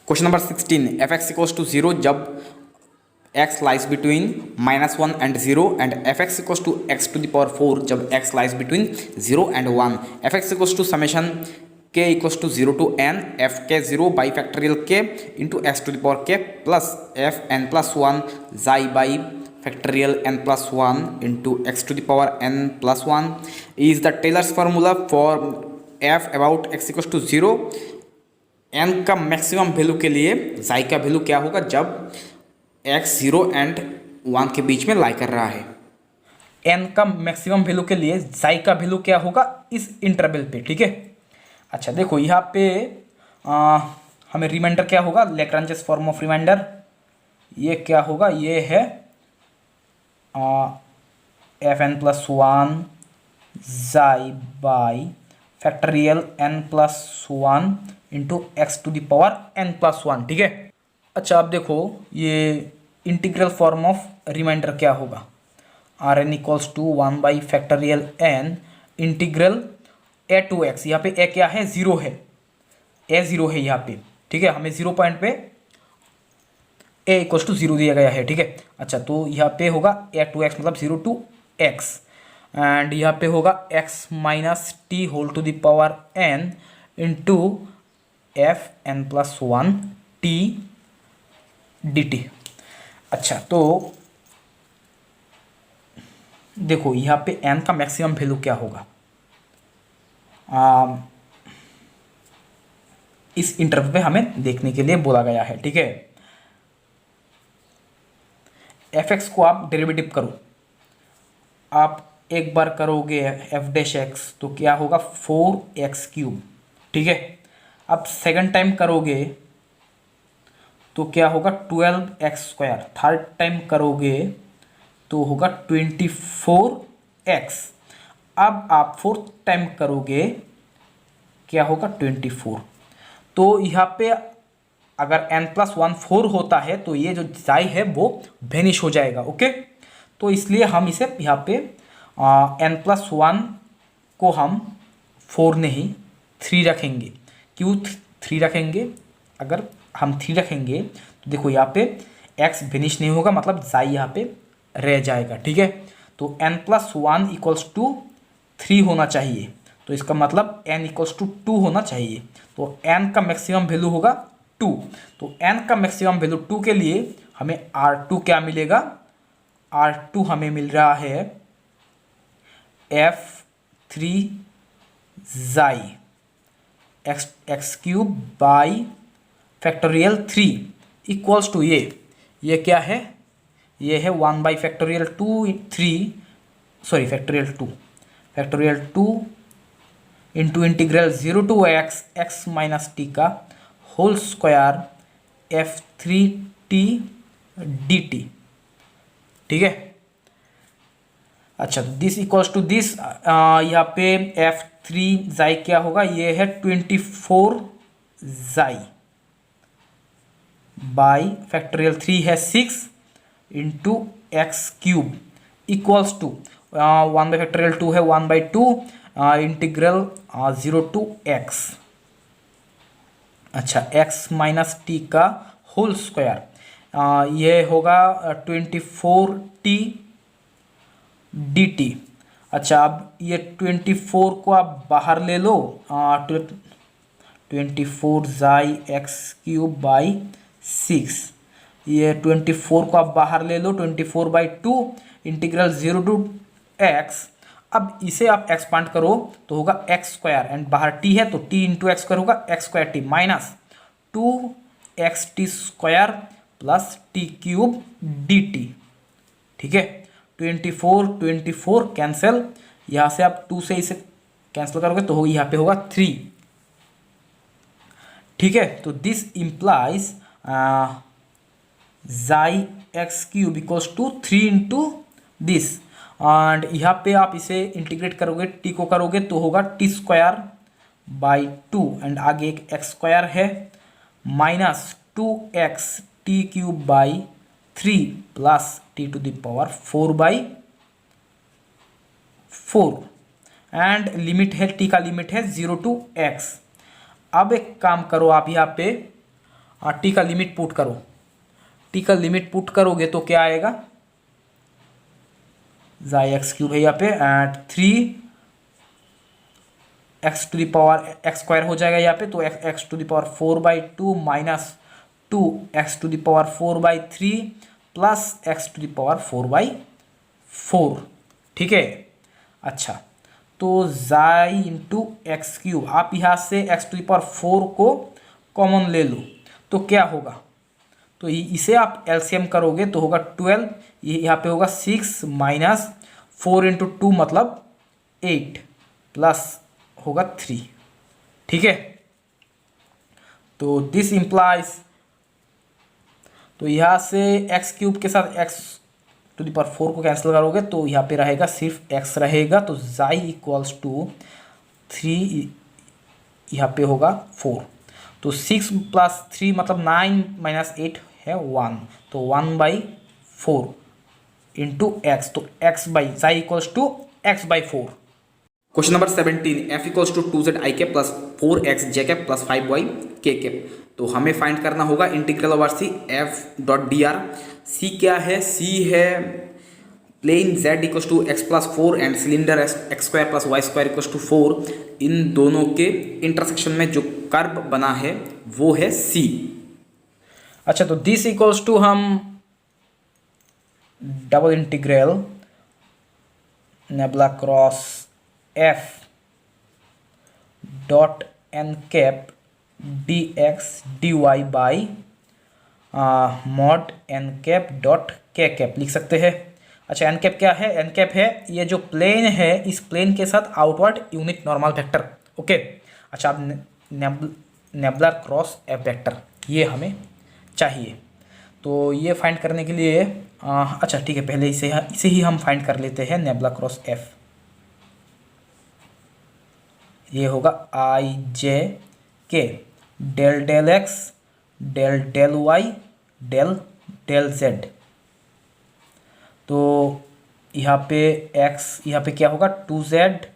Question number 16, F X equals to 0 जब x lies between -1 and 0 and F X equals to x to the power 4 जब x lies between 0 and 1। F X equals to summation k equals to 0 to n F K 0 by factorial k into x to the power k plus F n plus 1 xi by factorial n plus 1 into x to the power n plus 1 is the Taylor's formula for f about x equals to 0। n का maximum value के लिए जाई का value क्या होगा जब x 0 and 1 के बीच में लाई कर रहा है। n का मैक्सिमम वैल्यू के लिए जाई का वैल्यू क्या होगा इस इंटरवल पे, ठीक है। अच्छा देखो यहाँ पे हमें रिमाइंडर क्या होगा, लैग्रांजेस फॉर्म ऑफ रिमाइंडर ये क्या होगा, ये है F N plus 1 xi by factorial n plus 1 into x to the power n plus 1, ठीक है। अच्छा अब देखो ये इंटीग्रल फॉर्म ऑफ रिमाइंडर क्या होगा, R N equals to 1 by factorial n integral A to X, यहाँ पे ए क्या है, 0 है, ए 0 है यहाँ पे, ठीक है। हमें 0 पॉइंट पे ए इक्वल्स टू 0 दिया गया है, ठीक है। अच्छा तो यहाँ पे होगा ए टू एक्स मतलब 0 टू एक्स एंड यहाँ पे होगा x minus T whole to the power n into F N plus 1 T D T. अच्छा तो देखो यहाँ पे n का मैक्सिमम वैल्यू क्या होगा, इस इंटरवल पे हमें देखने के लिए बोला गया है, ठीक है। एफ एक्स को आप डेरिवेटिव करो, आप एक बार करोगे एफ डैश एक्स तो क्या होगा 4x क्यूब, ठीक है। अब सेकंड टाइम करोगे तो क्या होगा 12x स्क्वायर, थर्ड टाइम करोगे तो होगा 24x। अब आप फोर्थ टाइम करोगे क्या होगा 24। तो यहाँ पे अगर n प्लस 1 4 होता है तो ये जो जाई है वो वेनिश हो जाएगा, ओके। तो इसलिए हम इसे यहाँ पे n प्लस 1 को हम 4 नहीं 3 रखेंगे। क्यों 3 रखेंगे, अगर हम 3 रखेंगे तो देखो यहाँ पे x वेनिश नहीं होगा, मतलब जाई यहाँ पे रह जाएगा, ठीक है। तो n प्लस 1 इक्वल्स टू 3 होना चाहिए, तो इसका मतलब n इक्वल्स टू 2 होना चाहिए। तो n का मैक्सिमम वैल्यू होगा 2। तो n का मैक्सिमम वैल्यू 2 के लिए हमें R2 क्या मिलेगा, R2 हमें मिल रहा है f3 xi X cube by factorial 3 equals to ये क्या है, ये है 1 by factorial 2 into integral 0 to x minus T का होल स्क्वायर f3t dt, ठीक है। अच्छा तो दिस इक्वल्स टू दिस, यहाँ पे f3 जाई क्या होगा, ये है 24 जाई बाई फैक्टोरियल 3 है 6 into x cube equals to 1 by factorial 2 है 1 बाई 2 इंटीग्रल 0 टू एक्स। अच्छा x माइनस टी का होल स्क्वायर ये होगा 24t dt। अच्छा अब ये 24 को आप बाहर ले लो, 24 जाई एक्स क्यूब बाई 6, ये 24 को आप बाहर ले लो 24 बाई 2 इंटीग्रल 0 टू एक्स। अब इसे आप एक्सपांड करो तो होगा एक्स स्क्वायर एंड बाहर टी है तो टी इंटू एक्स स्क्वायर होगा x square T minus 2xt square plus T cube D T, ठीक है। 24 कैंसिल, यहाँ से आप 2 से इसे कैंसिल करोगे तो हो यहाँ पे होगा 3, ठीक है। तो this implies xi X cube equals to 3 into this and यहाँ पे आप इसे इंटीग्रेट करोगे टी को करोगे तो होगा टी स्क्वायर बाई 2 एंड आगे एक एक्स स्क्वायर है minus 2x T cube by 3 plus T to the power 4 by 4 and limit है टी का लिमिट है 0 टू एक्स। अब एक काम करो आप यहाँ पे टी का लिमिट पुट करो, टी का लिमिट पुट करोगे तो क्या आएगा, जाई एक्स क्यूब है यहाँ पे and 3 X to the power X square हो जाएगा यहाँ पे, तो X to the power 4/2 minus 2 X to the power 4/3 plus X to the power 4/4। ठीक है। अच्छा, तो जाई इंटू एक्स क्यूब, आप यहाँ से एक्स टू द पावर 4 को कॉमन ले लो तो क्या होगा, तो इसे आप एलसीएम करोगे तो होगा 12, ये यहाँ पे होगा 6 माइनस 4 इंटू 2 मतलब 8 प्लस होगा 3। ठीक है। तो दिस इंप्लाइज, तो यहाँ से एक्स क्यूब के साथ एक्स टू द पावर 4 को कैंसिल करोगे तो यहाँ पे रहेगा सिर्फ एक्स रहेगा, तो जाई इक्वल्स टू 3, यहाँ पे होगा 4, तो 6 प्लस 3 मतलब 9 माइनस 8 है 1, तो 1/4 इंटू एक्स, तो एक्स बाई जाई equals to x/4। Question number 17, f equals to 2z i cap plus 4x j cap plus 5y k cap. तो हमें फाइंड करना होगा integral over C f dot d r. C क्या है, C है plane z equals to x plus 4 and cylinder x square plus y square equals to 4, इन दोनों के इंटरसेक्शन में जो कर्व बना है वो है c। अच्छा, तो दिस इक्वल्स टू हम double integral nabla cross f dot n cap d x d y by mod n cap dot k cap लिख सकते हैं। अच्छा, एन कैप क्या है, एन कैप है ये जो प्लेन है, इस प्लेन के साथ outward unit normal vector. Okay. अच्छा, अब नेबुलर क्रॉस एफ वेक्टर ये हमें चाहिए, तो ये फाइंड करने के लिए अच्छा ठीक है, पहले इसे ही हम फाइंड कर लेते हैं। नेबुला क्रॉस एफ ये होगा i j k del del x del del y del del z. तो यहाँ पे x, यहाँ पे क्या होगा 2z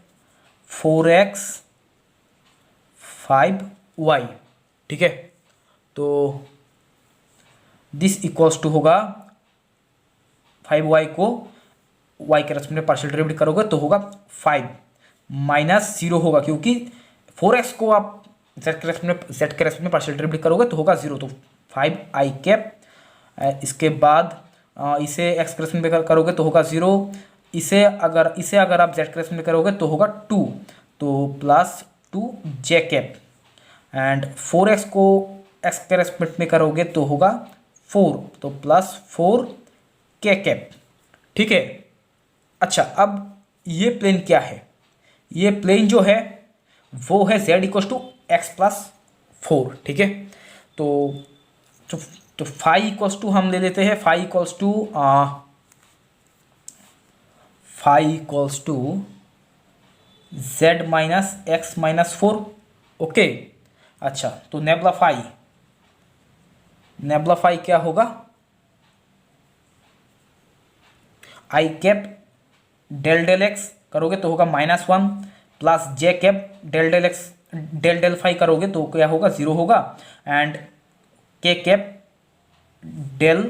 4x 5y। ठीक है। तो दिस इक्वल्स टू होगा 5y को y के रेस्पेक्ट में पार्शियल डेरिवेटिव करोगे तो होगा 5 माइनस 0 होगा, क्योंकि 4x को आप z के रेस्पेक्ट में पार्शियल डेरिवेटिव करोगे तो होगा 0, तो 5i कैप। इसके बाद इसे x के रेस्पेक्ट में करोगे तो होगा 0, इसे अगर आप z के रेस्पेक्ट में करोगे तो होगा 2, तो plus 2j cap and 4x को x के रेस्पेक्ट में करोगे तो होगा 4, तो प्लस 4k कैप। ठीक है। अच्छा, अब ये प्लेन क्या है, ये प्लेन जो है वो है z equals to x plus 4। ठीक है। तो फाई इक्वल्स टू हम ले लेते हैं, phi equals to z minus x minus 4। Okay. अच्छा, तो नेबुला फाई क्या होगा, i cap del del x करोगे तो होगा -1 plus j cap del del x del del phi करोगे तो क्या होगा 0 होगा, and k cap del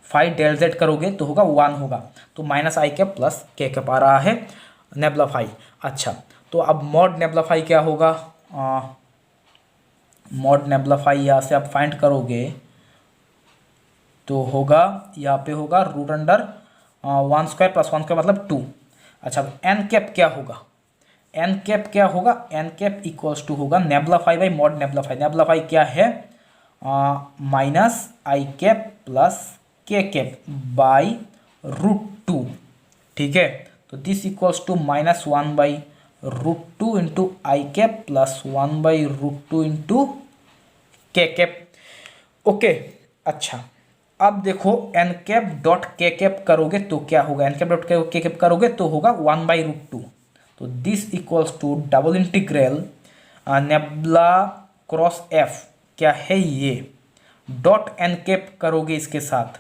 phi del z करोगे तो होगा 1 होगा, तो minus i cap plus k cap आ रहा है नेबुला फाई। अच्छा, तो अब मॉड नेबुला फाई क्या होगा, मॉड नेबुला फाई यहाँ से आप फाइंड करोगे तो होगा यहाँ पे होगा root under 1 square plus 1 square मतलब 2। अच्छा, एन कैप क्या होगा, एन कैप क्या होगा, एन कैप इक्वल्स टू होगा nabla phi by mod nabla phi. Nabla phi क्या है, minus i cap plus k cap by √2। ठीक है। तो this equals to -1/√2 into i cap plus 1/√2 into k cap. Okay. अच्छा, अब देखो n cap dot k cap करोगे तो क्या होगा, n cap dot k cap करोगे तो होगा 1/√2। तो this equals to double integral nabla cross F क्या है ये, डॉट एन कैप करोगे इसके साथ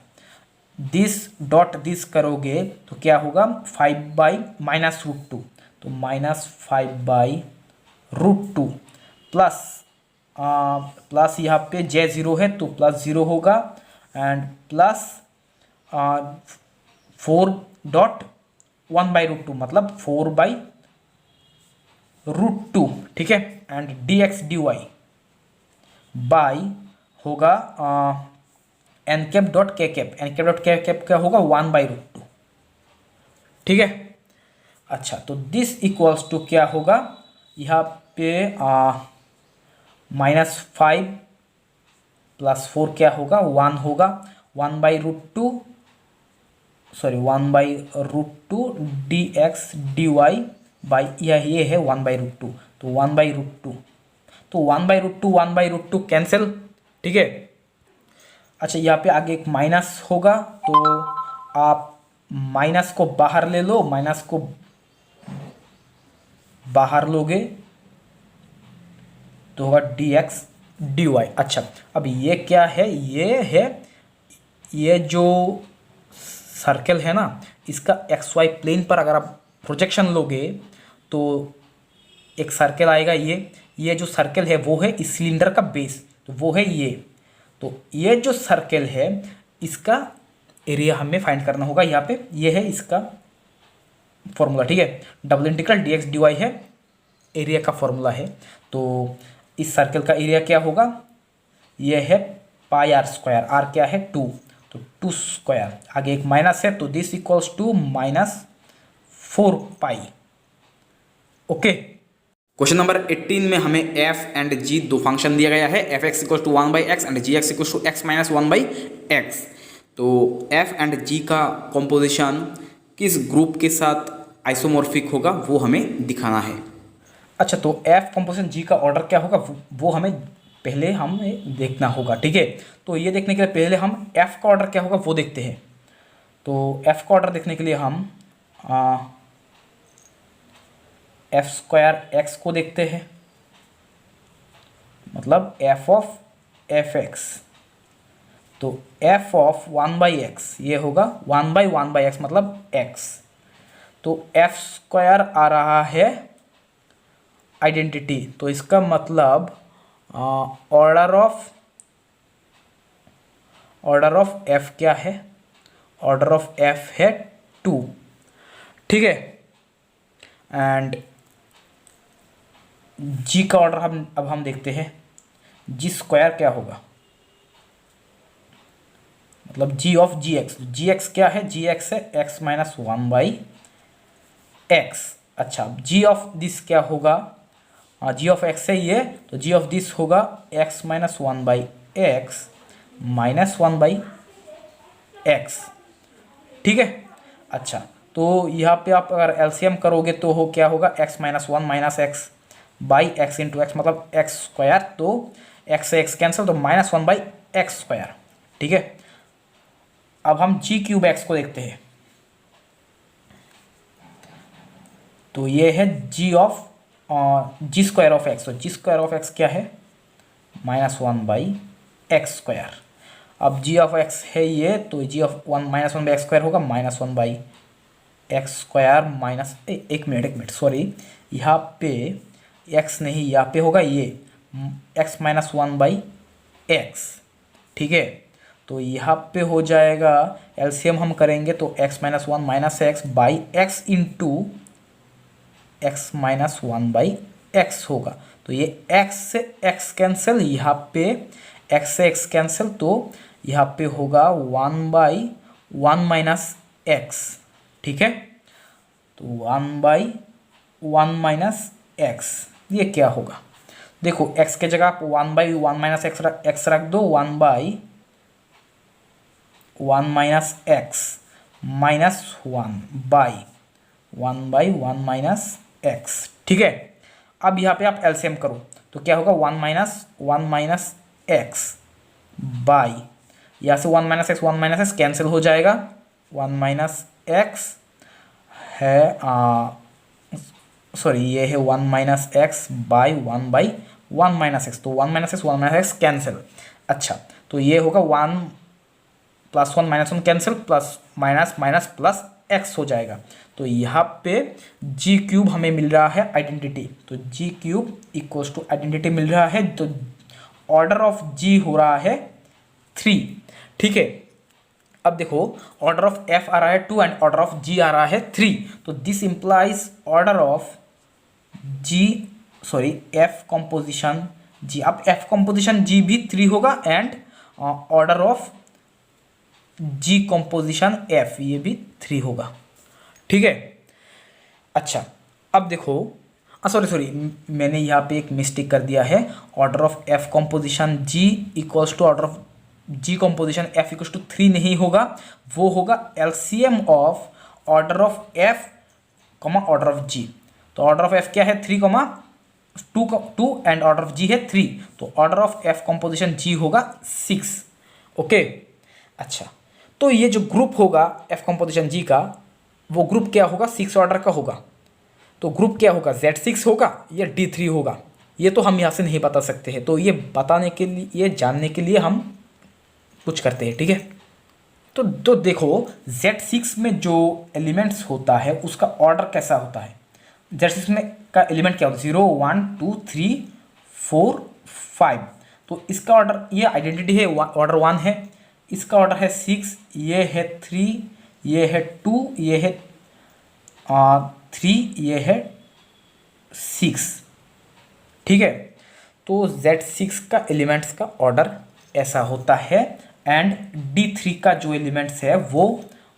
दिस डॉट दिस करोगे तो क्या होगा 5/-√2, तो -5/√2 प्लस प्लस यहाँ पे J0 है तो +0 होगा, एंड प्लस 4.1/√2 मतलब 4/√2, ठीक है। एंड dx dy बाई होगा n_k_k, क्या होगा 1/√2, ठीक है। अच्छा, तो दिस इक्वल्स टू क्या होगा, यहाँ पे -5 + 4 क्या होगा 1 होगा, 1/√2 dx dy बाई ये है 1/√2, तो 1/√2, तो 1/√2 कैंसिल, ठीक है। अच्छा, यहाँ पे आगे एक माइनस होगा, तो आप माइनस को बाहर ले लो, माइनस को बाहर लोगे तो होगा dx dy। अच्छा, अब ये क्या है, ये जो सर्कल है ना, इसका xy प्लेन पर अगर आप प्रोजेक्शन लोगे तो एक सर्कल आएगा। ये जो सर्कल है वो है इस सिलेंडर का बेस, तो वो है ये। तो ये जो सर्कल है इसका एरिया हमें फाइंड करना होगा। यहाँ पे ये है इसका फॉर्मूला, ठीक है। डबल इंटीग्रल dx dy है, एरिया का फॉर्मूला है। तो इस सर्कल का एरिया क्या होगा, ये है πr², r क्या है 2, तो 2², आगे एक माइनस है तो this equals to -4π। Okay. Question number 18 में हमें f एंड g दो फंक्शन दिया गया है, f(x = 1/x and gx = x - 1/x। तो f एंड g का कॉम्पोजिशन किस ग्रुप के साथ आइसोमॉर्फिक होगा वो हमें दिखाना है। अच्छा, तो f कंपोजिशन g का ऑर्डर क्या होगा वो हमें देखना होगा, ठीक है। तो ये देखने के लिए पहले हम f का ऑर्डर क्या होगा वो देखते हैं। तो f का ऑर्डर देखने के लिए हम f² को देखते हैं, मतलब f(f(x), तो f(1/x) ये होगा 1/1/x मतलब x। तो f² आ रहा है आइडेंटिटी, तो इसका मतलब ऑर्डर ऑफ f क्या है, ऑर्डर ऑफ f है 2, ठीक है। एंड g का ऑर्डर अब हम देखते हैं, g² क्या होगा, मतलब g ऑफ gx क्या है, gx है x - 1/x। अच्छा, g ऑफ दिस क्या होगा, g ऑफ x है ये, तो g ऑफ दिस होगा x - 1/x -1/x, ठीक है। अच्छा, तो यहाँ पे आप अगर एलसीएम करोगे तो क्या होगा, x - 1 - x by x into x मतलब x², तो x से x कैंसिल, तो -1/x², ठीक है। अब हम g³ x को देखते हैं, तो ये है g² ऑफ x, तो g² ऑफ x क्या है -1/x²। अब g ऑफ x है ये, तो g ऑफ -1/x² होगा -1/x² माइनस एक मिनट सॉरी, यहाँ पे x नहीं, यहाँ पे होगा ये x - 1/x, ठीक है। तो यहाँ पे हो जाएगा, एलसीएम हम करेंगे तो x - 1 - x by x into x - 1/x होगा। तो ये x से x कैंसिल, यहाँ पे x से x कैंसिल, तो यहाँ पे होगा 1/1 - x, ठीक है। तो 1/1 - x ये क्या होगा, देखो x के जगह आप 1/1 - x रख दो, 1/1 - x माइनस 1/1 - x, ठीक है। अब यहाँ पे आप एलसीएम करो तो क्या होगा, 1 - x बाई, यहाँ से 1 - x कैंसिल हो जाएगा, 1 - x है सॉरी, ये है 1 - x बाई 1/1 - x, तो 1 - x कैंसिल। अच्छा, तो ये होगा 1 + 1 - 1 cancel, plus minus minus plus x हो जाएगा। तो यहाँ पे g³ हमें मिल रहा है आइडेंटिटी, तो g³ इक्वल्स टू आइडेंटिटी मिल रहा है, तो ऑर्डर ऑफ जी हो रहा है 3, ठीक है। अब देखो ऑर्डर ऑफ एफ आ रहा है 2 एंड ऑर्डर ऑफ जी आ रहा है 3, तो this implies order of g, sorry f composition g, अब एफ कॉम्पोजिशन जी भी 3 होगा and order of g composition f ये भी 3 होगा, ठीक है। अच्छा अब देखो, सॉरी मैंने यहाँ पे एक मिस्टेक कर दिया है। Order of f composition g equals to order of g composition f equals to 3 नहीं होगा, वो होगा LCM of order of f comma order of g. तो ऑर्डर ऑफ एफ क्या है 3 comma 2 and order of g है 3, तो order of f composition g होगा 6, ओके। अच्छा तो ये जो ग्रुप होगा एफ कॉम्पोजिशन जी का, वो ग्रुप क्या होगा 6 ऑर्डर का होगा। तो ग्रुप क्या होगा Z6 होगा या D3 होगा, ये तो हम यहाँ से नहीं बता सकते हैं। तो ये बताने के लिए, ये जानने के लिए हम कुछ करते हैं, ठीक है। तो देखो Z6 में जो एलिमेंट्स होता है उसका ऑर्डर कैसा होता है। Z6 में का एलिमेंट क्या होता है 0 1 2 3 4 5, तो इसका ऑर्डर, ये आइडेंटिटी है ऑर्डर 1 है, इसका ऑर्डर है 6, ये है 3, ये है 2, ये है 3, ये है 6, ठीक है। तो Z6 का एलिमेंट्स का ऑर्डर ऐसा होता है एंड D3 का जो एलिमेंट्स है वो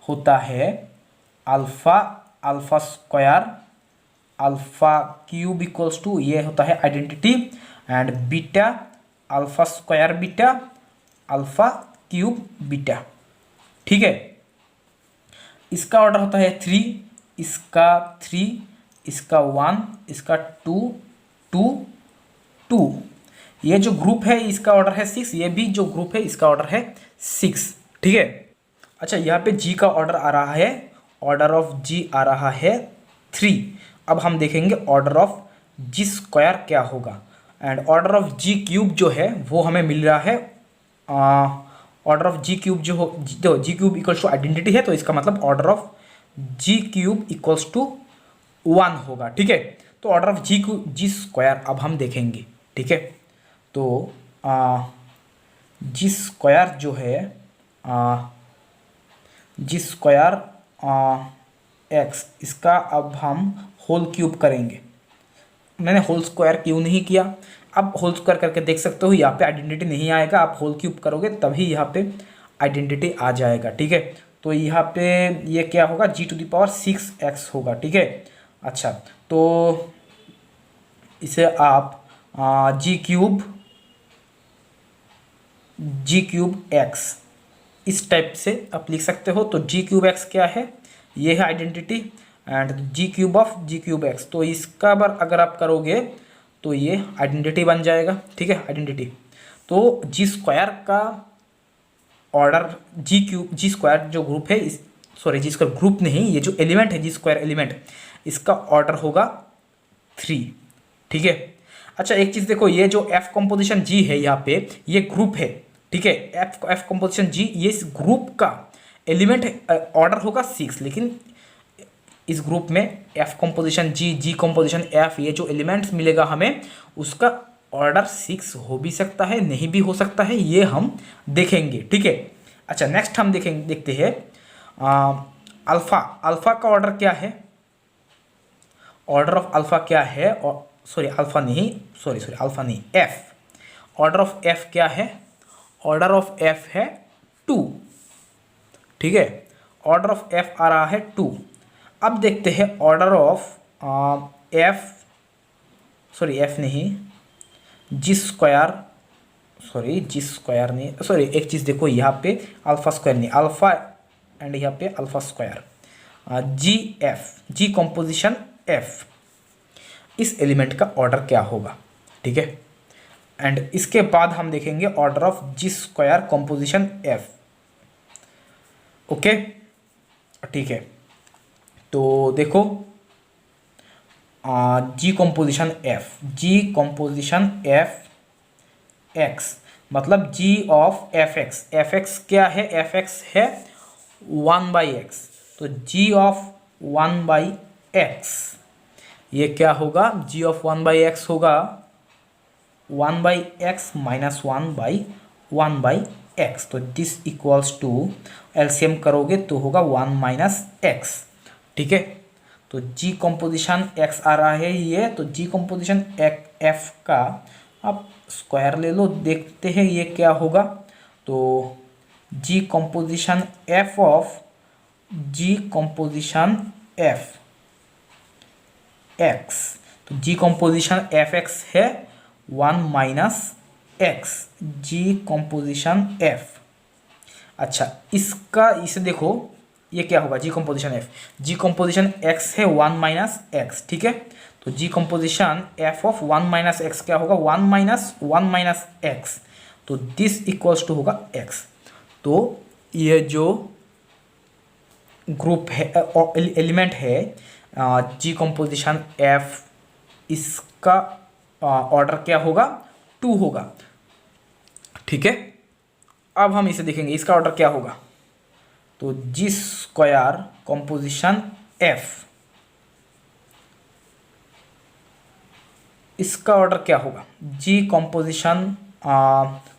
होता है alpha, alpha square, alpha cube equals to, ये होता है identity, and beta, alpha square beta, alpha cube beta, ठीक है। इसका ऑर्डर होता है 3, इसका 3, इसका 1, इसका 2 2 2, ये जो ग्रुप है इसका ऑर्डर है 6, ये भी जो ग्रुप है इसका ऑर्डर है 6, ठीक है। अच्छा यहाँ पे जी का ऑर्डर आ रहा है, ऑर्डर ऑफ जी आ रहा है 3। अब हम देखेंगे ऑर्डर ऑफ जी स्क्वायर क्या होगा, and order of g cube जो है वो हमें मिल रहा है, ऑर्डर ऑफ जी क्यूब जो g cube equals to identity है, तो इसका मतलब order of g cube equals to 1 होगा, ठीक है। तो ऑर्डर ऑफ जी स्क्वायर अब हम देखेंगे, ठीक है। तो जी स्क्वायर जो है जी स्क्वायर एक्स, इसका अब हम होल क्यूब करेंगे। मैंने होल स्क्वायर क्यों नहीं किया, अब होल स्क्वायर करके देख सकते हो, यहाँ पे आइडेंटिटी नहीं आएगा, आप होल क्यूब करोगे तभी यहाँ पे आइडेंटिटी आ जाएगा, ठीक है। तो यहाँ पे ये क्या होगा g⁻6x होगा, ठीक है। अच्छा तो इसे आप जी क्यूब एक्स इस टाइप से आप लिख सकते हो। तो जी क्यूब एक्स क्या है, ये है identity, and g cube of g cube x, तो इसका बार अगर आप करोगे तो ये आइडेंटिटी बन जाएगा, ठीक है, आइडेंटिटी। तो जी स्क्वायर का ऑर्डर जी स्क्वायर जो ग्रुप है, सॉरी जी स्क्वायर ग्रुप नहीं, ये जो एलिमेंट है जी स्क्वायर एलिमेंट, इसका ऑर्डर होगा 3, ठीक है। अच्छा एक चीज़ देखो, ये जो एफ कॉम्पोजिशन जी है यहाँ पे ये ग्रुप है, ठीक है। एफ कॉम्पोजिशन जी, ये इस ग्रुप का एलिमेंट ऑर्डर होगा 6, लेकिन इस ग्रुप में एफ कॉम्पोजिशन जी कॉम्पोजिशन एफ, ये जो एलिमेंट्स मिलेगा हमें उसका ऑर्डर 6 हो भी सकता है, नहीं भी हो सकता है, ये हम देखेंगे, ठीक है। अच्छा नेक्स्ट हम देखते हैं अल्फा। अल्फा का ऑर्डर क्या है, ऑर्डर ऑफ अल्फा क्या है, और सॉरी अल्फा नहीं, सॉरी अल्फा नहीं, एफ। ऑर्डर ऑफ एफ क्या है, ऑर्डर ऑफ एफ है 2, ठीक है। ऑर्डर ऑफ एफ आ रहा है 2। अब देखते हैं order of f, sorry f नहीं, g square, sorry g square नहीं, सॉरी एक चीज़ देखो यहाँ पे अल्फा स्क्वायर नहीं, अल्फा एंड यहाँ पे alpha square, g f, g composition f, इस एलिमेंट का ऑर्डर क्या होगा, ठीक है। एंड इसके बाद हम देखेंगे order of g square composition f, okay, ठीक है। तो देखो जी कॉम्पोजिशन एफ एक्स, मतलब जी ऑफ एफ एक्स क्या है, एफ एक्स है 1/x, तो जी ऑफ 1/x ये क्या होगा, जी ऑफ 1/x होगा 1/x माइनस 1/1/x। तो दिस इक्वल्स टू एलसीएम करोगे तो होगा 1 माइनस एक्स। ठीक है, तो जी कंपोजिशन x आ रहा है ये, तो जी कंपोजिशन f का आप स्क्वायर ले लो, देखते हैं ये क्या होगा। तो g composition f of g composition f x, तो जी कंपोजिशन एफ एक्स है 1 minus x g composition f। अच्छा, इसका इसे देखो ये क्या होगा, g composition f, g composition x है 1 माइनस एक्स। ठीक है, तो g composition f of 1 minus x क्या होगा, 1 माइनस एक्स, तो दिस इक्वल्स टू होगा x। तो ये जो ग्रुप है, एलिमेंट है जी कंपोजिशन f, इसका ऑर्डर क्या होगा, 2 होगा। ठीक है, अब हम इसे देखेंगे इसका ऑर्डर क्या होगा। तो जी स्क्वायर कंपोजिशन f, इसका ऑर्डर क्या होगा, जी कंपोजिशन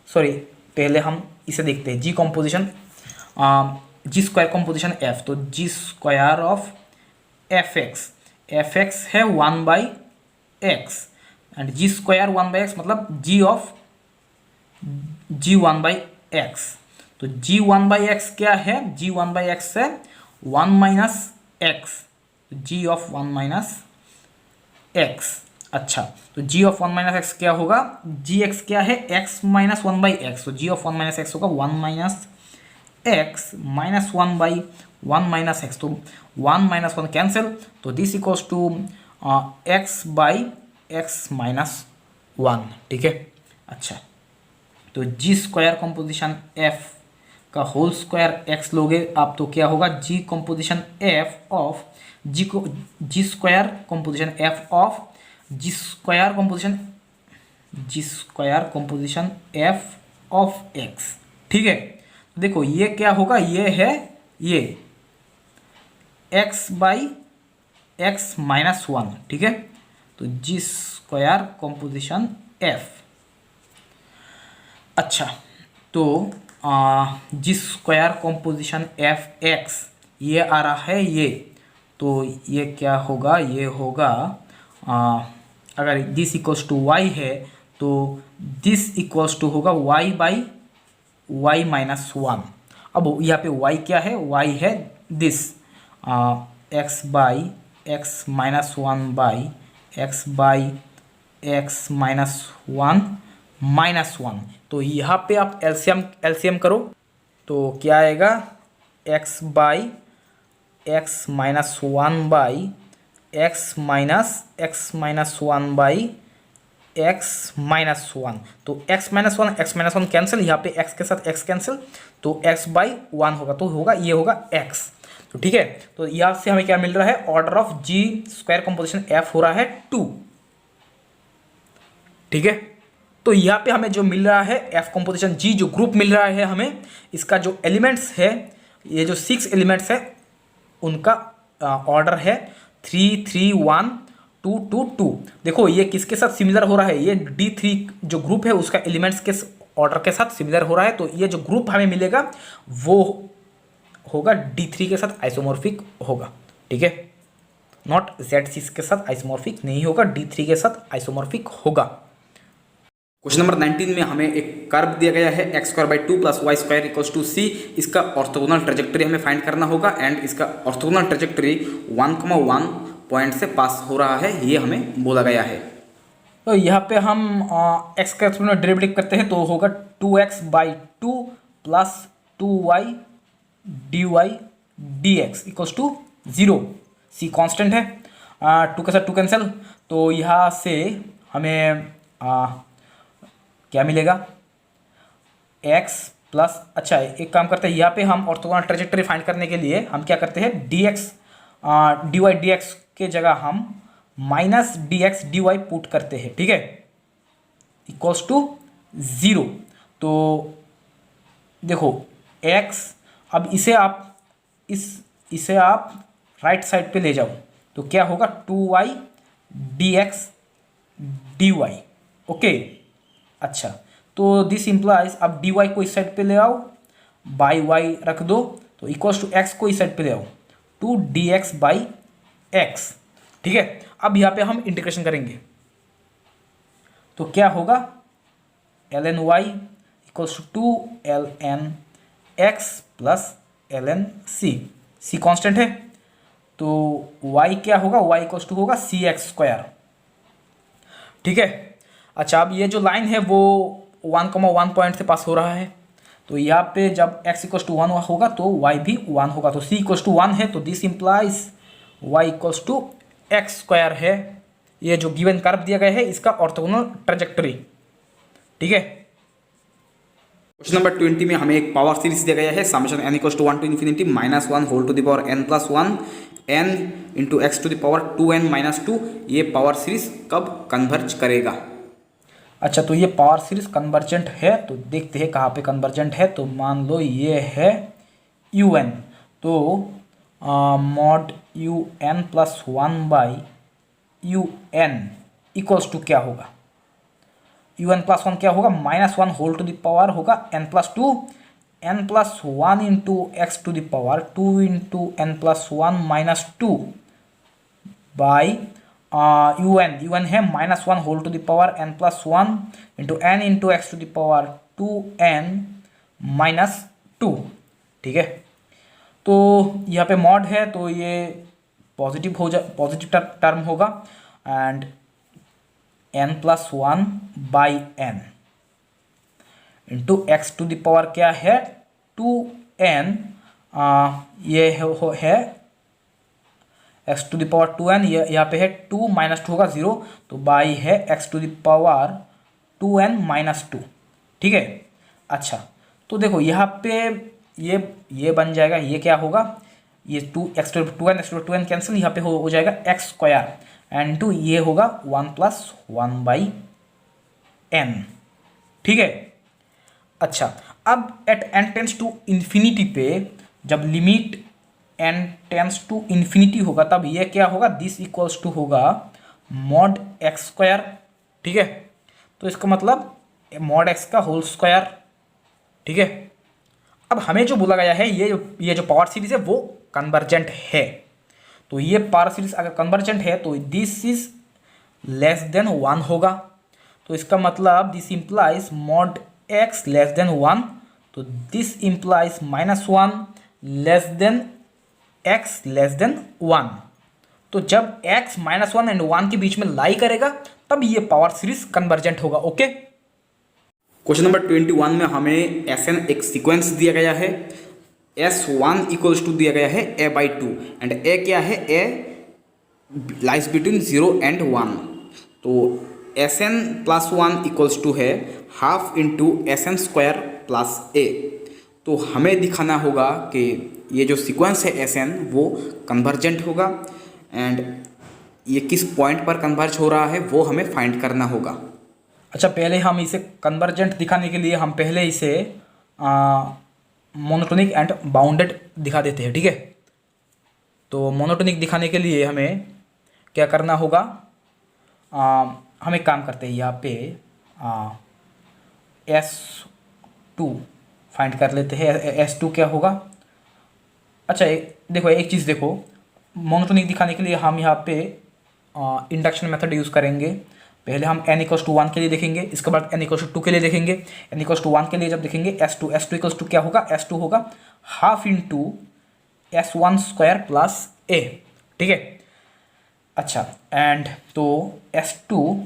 सॉरी, पहले हम इसे देखते हैं, जी कंपोजिशन जी स्क्वायर कंपोजिशन f, तो g square of F x है 1/x and ji square 1/x मतलब जी ऑफ जी 1/x। तो जी 1/x क्या है, जी 1/x है 1 minus x, ji of 1 minus x. अच्छा, तो जी ऑफ 1 माइनस एक्स क्या होगा, जी एक्स क्या है x माइनस 1/x, तो जी ऑफ 1 माइनस एक्स होगा 1 minus x minus 1/1 minus x, तो 1 माइनस 1 कैंसिल, तो this equals to x by x minus 1। ठीक है, अच्छा, तो जी स्क्वायर कंपोजिशन f का होल स्क्वायर x लोगे आप तो क्या होगा, g composition f of g square composition f of g square composition f of x। ठीक है, देखो ये क्या होगा, ये है ये x बाई एक्स माइनस 1। ठीक है, तो जी स्क्वायर कंपोजिशन f। अच्छा, तो g square composition f x ये आ रहा है ये, तो ये क्या होगा, ये होगा अगर दिस इक्वल्स टू वाई है तो दिस इक्वल्स टू होगा वाई बाई वाई माइनस 1। अब यहाँ पे y क्या है, y है this x by x minus 1 by x minus 1 minus 1। तो यहाँ पे आप एलसीएम करो तो क्या आएगा, x by x minus 1 by x minus 1 by x minus 1। तो x माइनस वन कैंसिल, यहाँ पे x के साथ x कैंसिल, तो x बाई 1 होगा, तो होगा ये होगा x। तो ठीक है, तो यहाँ से हमें क्या मिल रहा है, order of g square composition f हो रहा है 2। ठीक है, तो यहाँ पे हमें जो मिल रहा है f कंपोजिशन g जो ग्रुप मिल रहा है हमें, इसका जो एलिमेंट्स है, ये जो 6 एलिमेंट्स है उनका ऑर्डर है 3 3 1 2 2 2। देखो ये किसके साथ सिमिलर हो रहा है, ये D3 जो ग्रुप है उसका एलिमेंट्स के ऑर्डर के साथ सिमिलर हो रहा है, तो ये जो ग्रुप हमें मिलेगा वो होगा D3 के साथ आइसोमॉर्फिक होगा। ठीक है, नॉट Z6 के साथ आइसोमॉर्फिक नहीं होगा, D3 के साथ आइसोमॉर्फिक होगा। क्वेश्चन नंबर 19 में हमें एक कर्व दिया गया है x square by 2 plus y square equals to c। इसका ऑर्थोगोनल ट्रेजेक्टरी हमें फाइंड करना होगा एंड इसका ऑर्थोगोनल ट्रेजेक्टरी 1,1 पॉइंट से पास हो रहा है, ये हमें बोला गया है। तो यहाँ पे हम x का एक्सपोनेंशियल में डेरिवेटिव करते हैं तो होगा 2x by 2 plus 2y dy dx equals to 0। c constant है, 2 के साथ 2 कैंसिल, तो यहाँ से हमें क्या मिलेगा, x प्लस, अच्छा एक काम करते हैं, यहाँ पे हम ऑर्थोगोनल ट्रेजेक्टरी फाइंड करने के लिए हम क्या करते हैं, dx dy dx के जगह हम माइनस dx dy पुट करते हैं। ठीक है, इक्वल्स टू 0। तो देखो x, अब इसे आप राइट साइड पे ले जाओ तो क्या होगा, 2y dx dy। ओके, अच्छा, तो दिस इम्प्लाइज, अब डी वाई को इस साइड पे ले आओ, बाई वाई रख दो, तो इक्वल्स टू एक्स को इस साइड पे ले आओ, two d x by x. ठीक है, अब यहाँ पे हम इंटीग्रेशन करेंगे तो क्या होगा, l n y equals to l n x plus l n c, c constant है, तो y क्या होगा, y इक्वल्स टू होगा सी एक्स स्क्वायर। ठीक है, अच्छा, अब ये जो लाइन है वो 1,1 पॉइंट से पास हो रहा है, तो यहाँ पे जब x इक्वल्स टू 1 होगा तो y भी 1 होगा, तो c इक्वल्स टू 1 है, तो this implies y equals to x square है, ये जो गिवन कर्व दिया गया है इसका ऑर्थोगोनल ट्रेजेक्टरी। ठीक है, क्वेश्चन नंबर 20 में हमें एक पावर सीरीज दिया गया है, summation n equals to 1 to infinity minus 1 whole to the power n plus 1 n into x to the power 2n minus 2। ये पावर सीरीज कब कन्वर्ज करेगा? अच्छा, तो ये पावर सीरीज कन्वर्जेंट है, तो देखते हैं कहाँ पे कन्वर्जेंट है, तो मान लो ये है यू एन, तो mod u n plus 1 by u n equals to क्या होगा, यू एन प्लस 1 क्या होगा, minus 1 whole to the power होगा n plus 2, n plus 1 into x to the power 2 into n plus 1 minus 2 by u n है minus 1 whole to the power n plus 1 into n into x to the power 2n minus 2। ठीक है, तो यहाँ पे mod है तो ये positive हो जा, पॉजिटिव टर्म होगा, and n plus 1 by n into x to the power क्या है 2n, ये है x to the power 2n, ये यहाँ पे है 2 माइनस 2 होगा 0, तो बाई है x to the power 2n minus 2। ठीक है, अच्छा, तो देखो यहाँ पे ये बन जाएगा, ये क्या होगा, ये 2n कैंसिल, यहाँ पे हो जाएगा एक्स स्क्वायर, एंड टू ये होगा 1 प्लस 1 बाई एन। ठीक है, अच्छा, अब at n tends to infinity पे जब limit n tends to infinity होगा तब ये क्या होगा, दिस इक्वल्स टू होगा मॉड एक्स स्क्वायर। ठीक है, तो इसका मतलब मॉड एक्स का होल स्क्वायर। ठीक है, अब हमें जो बोला गया है ये जो पावर सीरीज है वो कन्वर्जेंट है, तो ये पावर सीरीज अगर कन्वर्जेंट है तो दिस इज लेस देन 1 होगा, तो इसका मतलब this implies mod x less than 1, तो this implies minus 1 less than x less than 1, तो जब x माइनस 1 एंड 1 के बीच में लाई करेगा तब ये पावर सीरीज कन्वर्जेंट होगा। ओके, क्वेश्चन नंबर 21 में हमें Sn एक सीक्वेंस दिया गया है, S1 इक्वल्स टू दिया गया है a बाई 2 एंड a क्या है, a लाइज बिटवीन 0 एंड 1, तो Sn प्लस 1 इक्वल्स टू है half into Sn square plus a। तो हमें दिखाना होगा कि ये जो सीक्वेंस है Sn वो कन्वर्जेंट होगा, एंड ये किस पॉइंट पर कन्वर्ज हो रहा है वो हमें फाइंड करना होगा। अच्छा, पहले हम इसे कन्वर्जेंट दिखाने के लिए हम पहले इसे मोनोटोनिक एंड बाउंडेड दिखा देते हैं। ठीक है, तो मोनोटोनिक दिखाने के लिए हमें क्या करना होगा, हम एक काम करते हैं, यहाँ पे S2 फाइंड कर लेते हैं। S2 क्या होगा, अच्छा देखो एक चीज़ देखो, मोनोटोनिक दिखाने के लिए हम यहाँ पे इंडक्शन मेथड यूज़ करेंगे। पहले हम n इक्वल्स टू 1 के लिए देखेंगे, इसके बाद n इक्वल्स टू 2 के लिए देखेंगे। n इक्वल्स टू 1 के लिए जब देखेंगे S2 इक्वल्स टू क्या होगा, S2 होगा half into S1 square plus a। ठीक है, अच्छा, एंड तो S2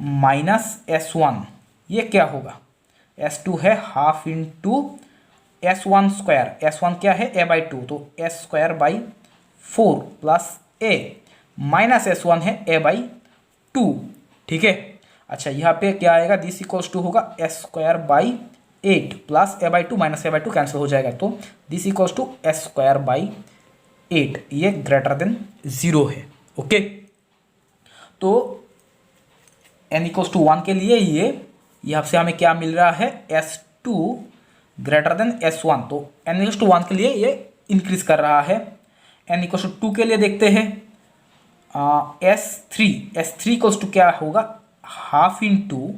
माइनस S1 ये क्या होगा, S2 है half into S1 square, S1 क्या है a बाई 2, तो s square by 4 plus a minus S1 है a बाई 2। ठीक है, अच्छा, यहाँ पे क्या आएगा, दिस इक्वल्स टू होगा s square by 8 plus a by 2 minus a by 2 cancel हो जाएगा, तो this equals to s square by 8, ये ग्रेटर देन 0 है। ओके, तो n इक्वल्स टू 1 के लिए ये यहाँ से हमें क्या मिल रहा है, S2 ग्रेटर देन S1, तो n इक्वल्स टू 1 के लिए ये इंक्रीज कर रहा है। n इक्वल्स टू 2 के लिए देखते हैं, S3 इक्वल्स टू क्या होगा, हाफ इंटू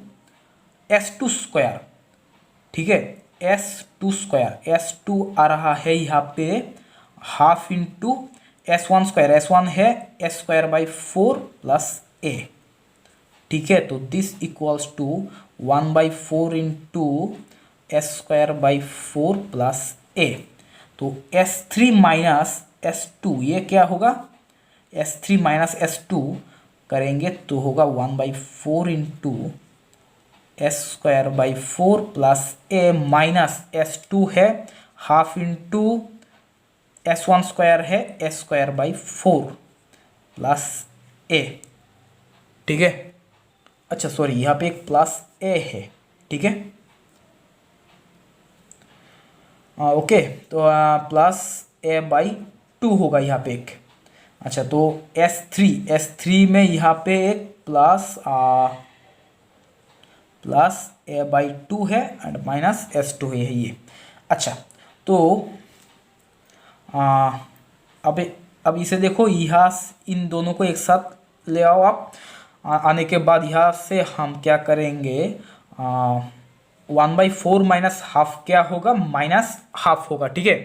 S2 स्क्वायर, ठीक है, S2 स्क्वायर, S2 आ रहा है यहाँ पे half into S1 square, S1 है S square by 4 plus A, ठीक है। तो this equals to 1/4 into s square by 4 plus a. तो S3 माइनस S2 ये क्या होगा, S3 माइनस S2 करेंगे तो होगा 1/4 into s square by 4 plus A minus S2 है हाफ इंटू S1 स्क्वायर है एस स्क्वायर बाई 4 प्लस ए, ठीक है। अच्छा सॉरी, यहाँ पे एक प्लस ए है, ठीक है। ओके, तो प्लस ए बाई 2 होगा यहाँ पे एक। अच्छा, तो S3 में यहाँ पे एक प्लस ए बाई 2 है एंड माइनस S2 है ये। अच्छा, तो अब इसे देखो, यहाँ इन दोनों को एक साथ ले आओ आप। आने के बाद यहाँ से हम क्या करेंगे, 1/4 माइनस हाफ क्या होगा, माइनस हाफ होगा, ठीक है।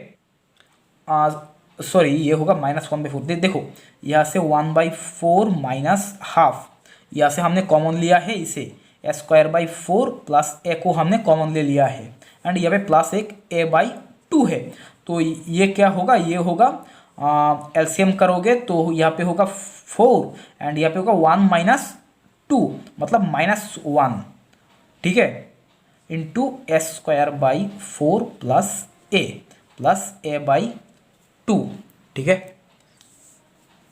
सॉरी, ये होगा -1/4। देखो यहाँ से 1/4 माइनस हाफ, यहाँ से हमने कॉमन लिया है इसे, एस स्क्वायर बाई 4 प्लस ए को हमने कॉमन ले लिया है एंड यहाँ पे प्लस एक ए बाई 2 है। तो ये क्या होगा, ये होगा एलसीएम करोगे तो यहाँ पे होगा 4 एंड यहाँ पे होगा 1 माइनस 2 मतलब -1, ठीक है, into s square by 4 plus a by 2, ठीक है।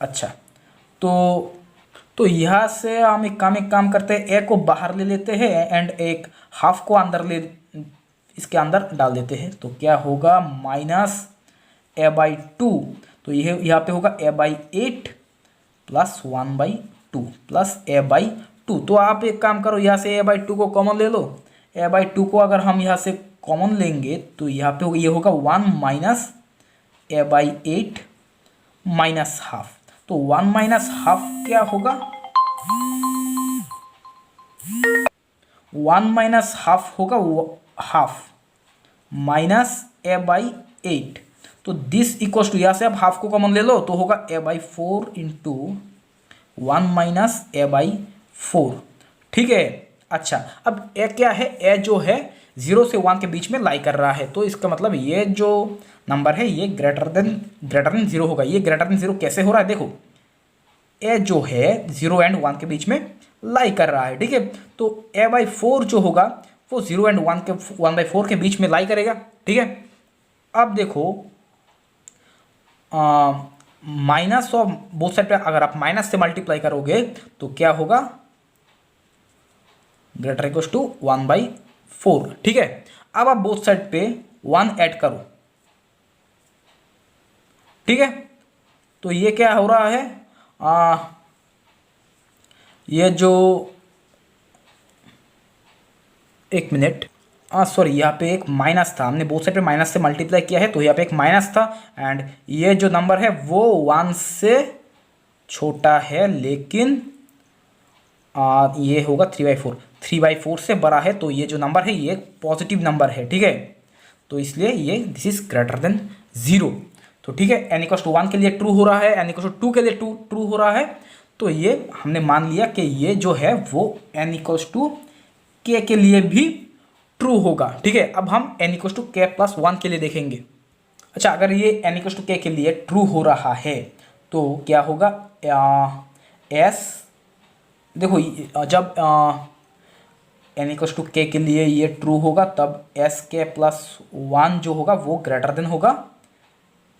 अच्छा, तो यहाँ से हम एक काम करते हैं, ए को बाहर ले लेते हैं एंड एक हाफ को अंदर इसके अंदर डाल देते हैं। तो क्या होगा, माइनस ए बाई 2, तो ये यहाँ पे होगा a by 8 plus 1/2 plus a by 2। तो आप एक काम करो, यहाँ से ए बाई 2 को कॉमन ले लो। ए बाई 2 को अगर हम यहाँ से कॉमन लेंगे तो यहाँ पे ये होगा 1 minus a by 8 minus half. तो 1 माइनस हाफ क्या होगा, 1 माइनस हाफ होगा हाफ माइनस ए बाई 8। तो दिस इक्वल्स टू, यहाँ से आप हाफ को कॉमन ले लो तो होगा a by 4 into 1 minus a by 4, ठीक है। अच्छा, अब ए क्या है, ए जो है 0 से 1 के बीच में लाई कर रहा है, तो इसका मतलब ये जो नंबर है ये ग्रेटर देन 0 होगा। ये ग्रेटर देन 0 कैसे हो रहा है, देखो ए जो है 0 एंड 1 के बीच में लाई कर रहा है, ठीक है। तो ए बाई 4 जो होगा वो 0 एंड 1/4 के बीच में लाई करेगा, ठीक है। अब देखो माइनस और बोथ साइड पे अगर आप माइनस से मल्टीप्लाई करोगे तो क्या होगा, ग्रेटर इक्वल्स टू 1/4, ठीक है। अब आप बोथ साइड पे 1 ऐड करो, ठीक है। तो ये क्या हो रहा है, ये जो एक मिनट, सॉरी, यहाँ पे एक माइनस था, हमने बोथ साइड पे माइनस से मल्टीप्लाई किया है तो यहाँ पे एक माइनस था एंड ये जो नंबर है वो 1 से छोटा है, लेकिन ये होगा 3/4 से बड़ा है। तो ये जो नंबर है ये पॉजिटिव नंबर है, ठीक है। तो इसलिए ये दिस इज ग्रेटर देन 0। तो ठीक है, n इक्वल्स टू 1 के लिए ट्रू हो रहा है, n इक्वल्स टू 2 के लिए ट्रू हो रहा है। तो ये हमने मान लिया कि ये जो है वो n इक्वल्स टू k के लिए भी ट्रू होगा, ठीक है। अब हम n equals to k plus 1 के लिए देखेंगे। अच्छा, अगर ये n इक्वल्स टू k के लिए ट्रू हो रहा है तो क्या होगा, s देखो जब n इक्वल्स टू k के लिए ये ट्रू होगा तब एस के प्लस 1 जो होगा वो ग्रेटर देन होगा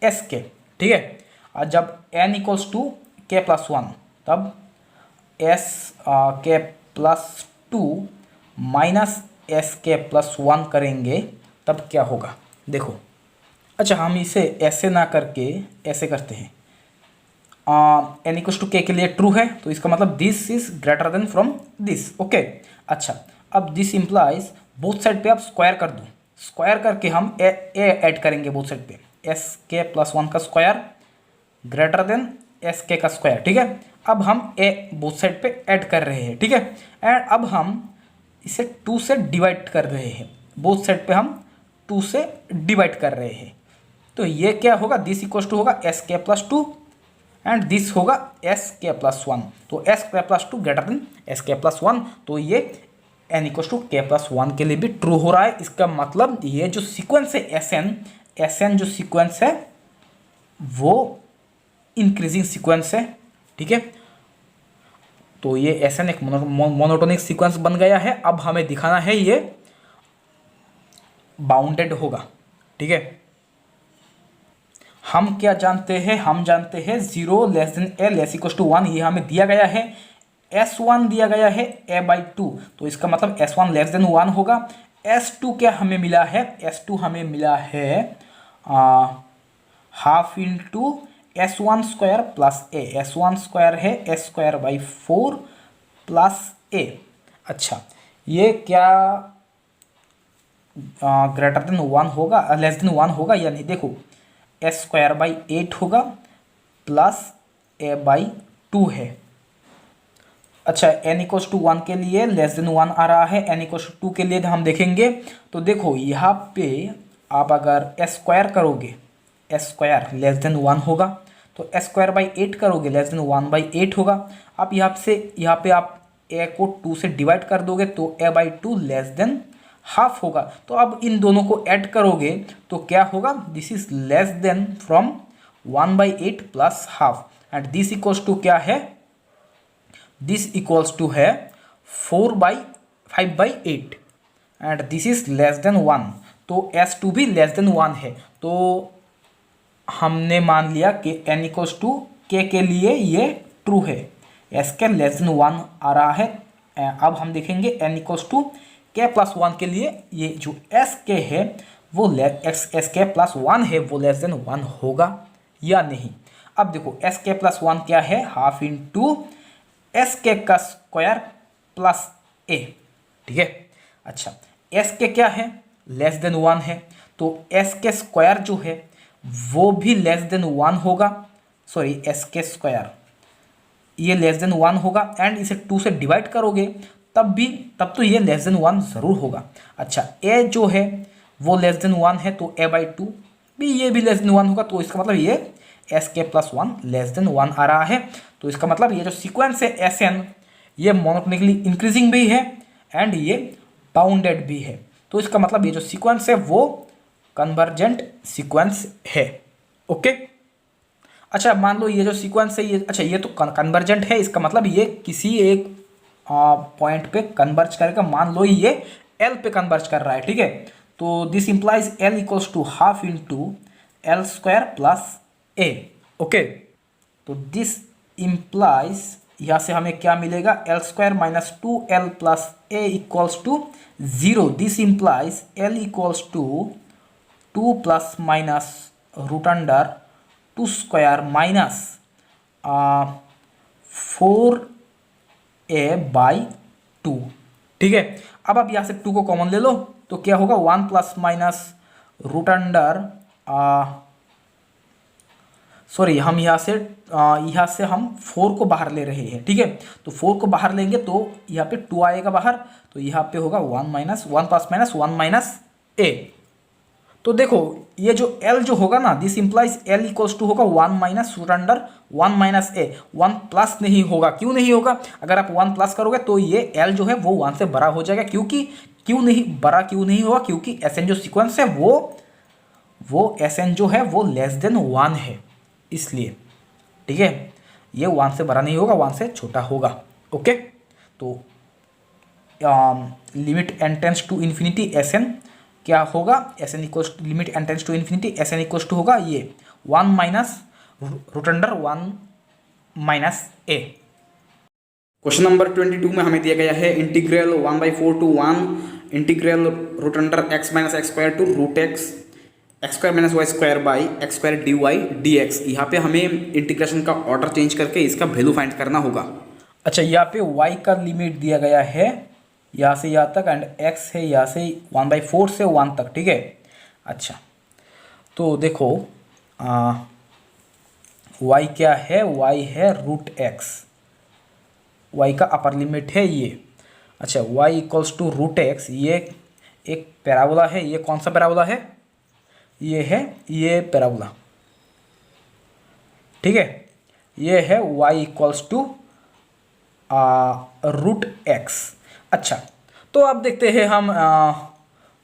एस के, ठीक है। और जब n equals to k plus 1 तब s k plus 2 minus s k plus 1 करेंगे तब क्या होगा, देखो। अच्छा, हम इसे ऐसे ना करके ऐसे करते हैं, n इक्वल्स टू k के लिए ट्रू है तो इसका मतलब this is greater than from this, okay. अच्छा, अब दिस इम्प्लाइज बोथ साइड पे आप स्क्वायर कर दो, स्क्वायर करके हम ए ऐड करेंगे बोथ साइड पे, एस के प्लस 1 का स्क्वायर ग्रेटर देन एस के का स्क्वायर, ठीक है। अब हम ए बोथ साइड पे ऐड कर रहे हैं, ठीक है। एंड अब हम इसे 2 से डिवाइड कर रहे हैं, बोथ साइड पे हम 2 से डिवाइड कर रहे हैं। तो ये क्या होगा, दिस इक्वल टू होगा S k plus 2 and this होगा एस के प्लस 1। तो S k plus 2 greater than S k plus 1, तो ये एन इक्वल टू के प्लस 1 के लिए भी ट्रू हो रहा है। इसका मतलब ये जो सीक्वेंस है एस एन जो सीक्वेंस है वो इंक्रीजिंग सीक्वेंस है, ठीक है। तो ये एस एन एक मोनोटोनिक सीक्वेंस बन गया है। अब हमें दिखाना है ये बाउंडेड होगा, ठीक है। हम क्या जानते हैं, हम जानते हैं 0 less than a less equal to 1, ये हमें दिया गया है। S1 दिया गया है a/2, तो इसका मतलब S1 लेस देन 1 होगा। S2 क्या हमें मिला है, S2 हमें मिला है half into S1 square plus a, S1 square है S square by 4 plus a. अच्छा, ये क्या ग्रेटर देन 1 होगा, लेस देन 1 होगा या नहीं, देखो एस स्क्वायर बाई 8 होगा प्लस ए बाई 2 है। अच्छा, एन इक्वल्स टू 1 के लिए लेस देन 1 आ रहा है, एन इक्वल्स टू 2 के लिए हम देखेंगे। तो देखो यहाँ पे आप अगर एस स्क्वायर करोगे, एस स्क्वायर लेस देन 1 होगा, तो एस स्क्वायर बाई 8 करोगे लेस देन 1 बाई 8 होगा। आप यहाँ पे आप ए को 2 से डिवाइड कर दोगे तो ए बाई 2 लेस देन हाफ होगा। तो अब इन दोनों को ऐड करोगे तो क्या होगा, this is less than from 1 बाई 8 plus half and this equals to क्या है, दिस इक्वल्स टू है 5 by 8 and this is less than 1। तो S2 भी लेस देन 1 है। तो हमने मान लिया कि n इक्वल्स टू के लिए ये ट्रू है, एस के लेस देन 1 आ रहा है। अब हम देखेंगे n इक्वल्स टू के प्लस 1 के लिए ये जो एस के है वो एस के प्लस 1 है वो लेस देन 1 होगा या नहीं। अब देखो एस के प्लस 1 क्या है, हाफ इंटू एस के का स्क्वायर प्लस ए, ठीक है। अच्छा, एस के क्या है, लेस देन 1 है, तो एस के स्क्वायर जो है वो भी लेस देन 1 होगा, सॉरी एस के स्क्वायर ये लेस देन 1 होगा एंड इसे 2 से डिवाइड करोगे तब तो ये लेस देन 1 ज़रूर होगा। अच्छा, ए जो है वो लेस देन 1 है, तो ए बाई 2 भी ये भी लेस देन 1 होगा, तो इसका मतलब ये S k plus 1 less than 1 आ रहा है। तो इसका मतलब ये जो सीक्वेंस है एस एन ये मोनोटोनिकली इंक्रीजिंग भी है एंड ये बाउंडेड भी है। तो इसका मतलब ये जो सीक्वेंस है वो कन्वर्जेंट सीक्वेंस है, ओके। अच्छा, मान लो ये जो सीक्वेंस है ये, अच्छा ये तो कन्वर्जेंट है, इसका मतलब ये किसी एक पॉइंट पे कन्वर्ज करेगा। मान लो ये एल पे कन्वर्ज कर रहा है, ठीक है। तो this implies l equals to half into l square plus a, okay. तो दिस इंप्लाइज यहाँ से हमें क्या मिलेगा, l square minus 2l plus a equals to 0। This implies l equals to 2 plus minus root under 2 square minus 4a by 2, ठीक है। अब आप यहाँ से 2 को कॉमन ले लो तो क्या होगा, 1 plus minus root under sorry हम यहाँ से हम 4 को बाहर ले रहे हैं, ठीक है। तो 4 को बाहर लेंगे तो यहाँ पे 2 आएगा बाहर, तो यहाँ पे होगा 1 प्लस माइनस 1 माइनस ए। तो देखो ये जो L जो होगा ना, this implies L equals to होगा 1 minus root under 1 minus a. 1 plus नहीं होगा, क्यों नहीं होगा, अगर आप 1 प्लस करोगे तो ये L जो है वो 1 से बड़ा हो जाएगा। क्यों नहीं होगा, क्योंकि एस एन जो सीक्वेंस है वो एस एन जो है वो लेस देन 1 है, इसलिए, ठीक है। ये 1 से बड़ा नहीं होगा, 1 से छोटा होगा, ओके। तो limit n tends to infinity s n क्या होगा, s n equals to limit n tends to infinity s n equals to होगा ये 1 minus root under 1 minus a. Question number 22 में हमें दिया गया है integral 1/4 to 1 integral root under x minus x square to root x square minus y square by x square d y d x. यहाँ पे हमें इंटीग्रेशन का order change करके इसका वैल्यू फाइंड करना होगा। अच्छा, यहाँ पे y का लिमिट दिया गया है यहाँ से यहाँ तक एंड x है यहाँ से 1/4 से 1 तक, ठीक है। अच्छा, तो देखो y क्या है, y है रूट एक्स, y का अपर लिमिट है ये। अच्छा y equals to root x, ये एक पैराबोला है। ये कौन सा पैराबोला है? ये है ये पैराबोला, ठीक है। ये है y equals to root x. अच्छा, तो अब देखते हैं हम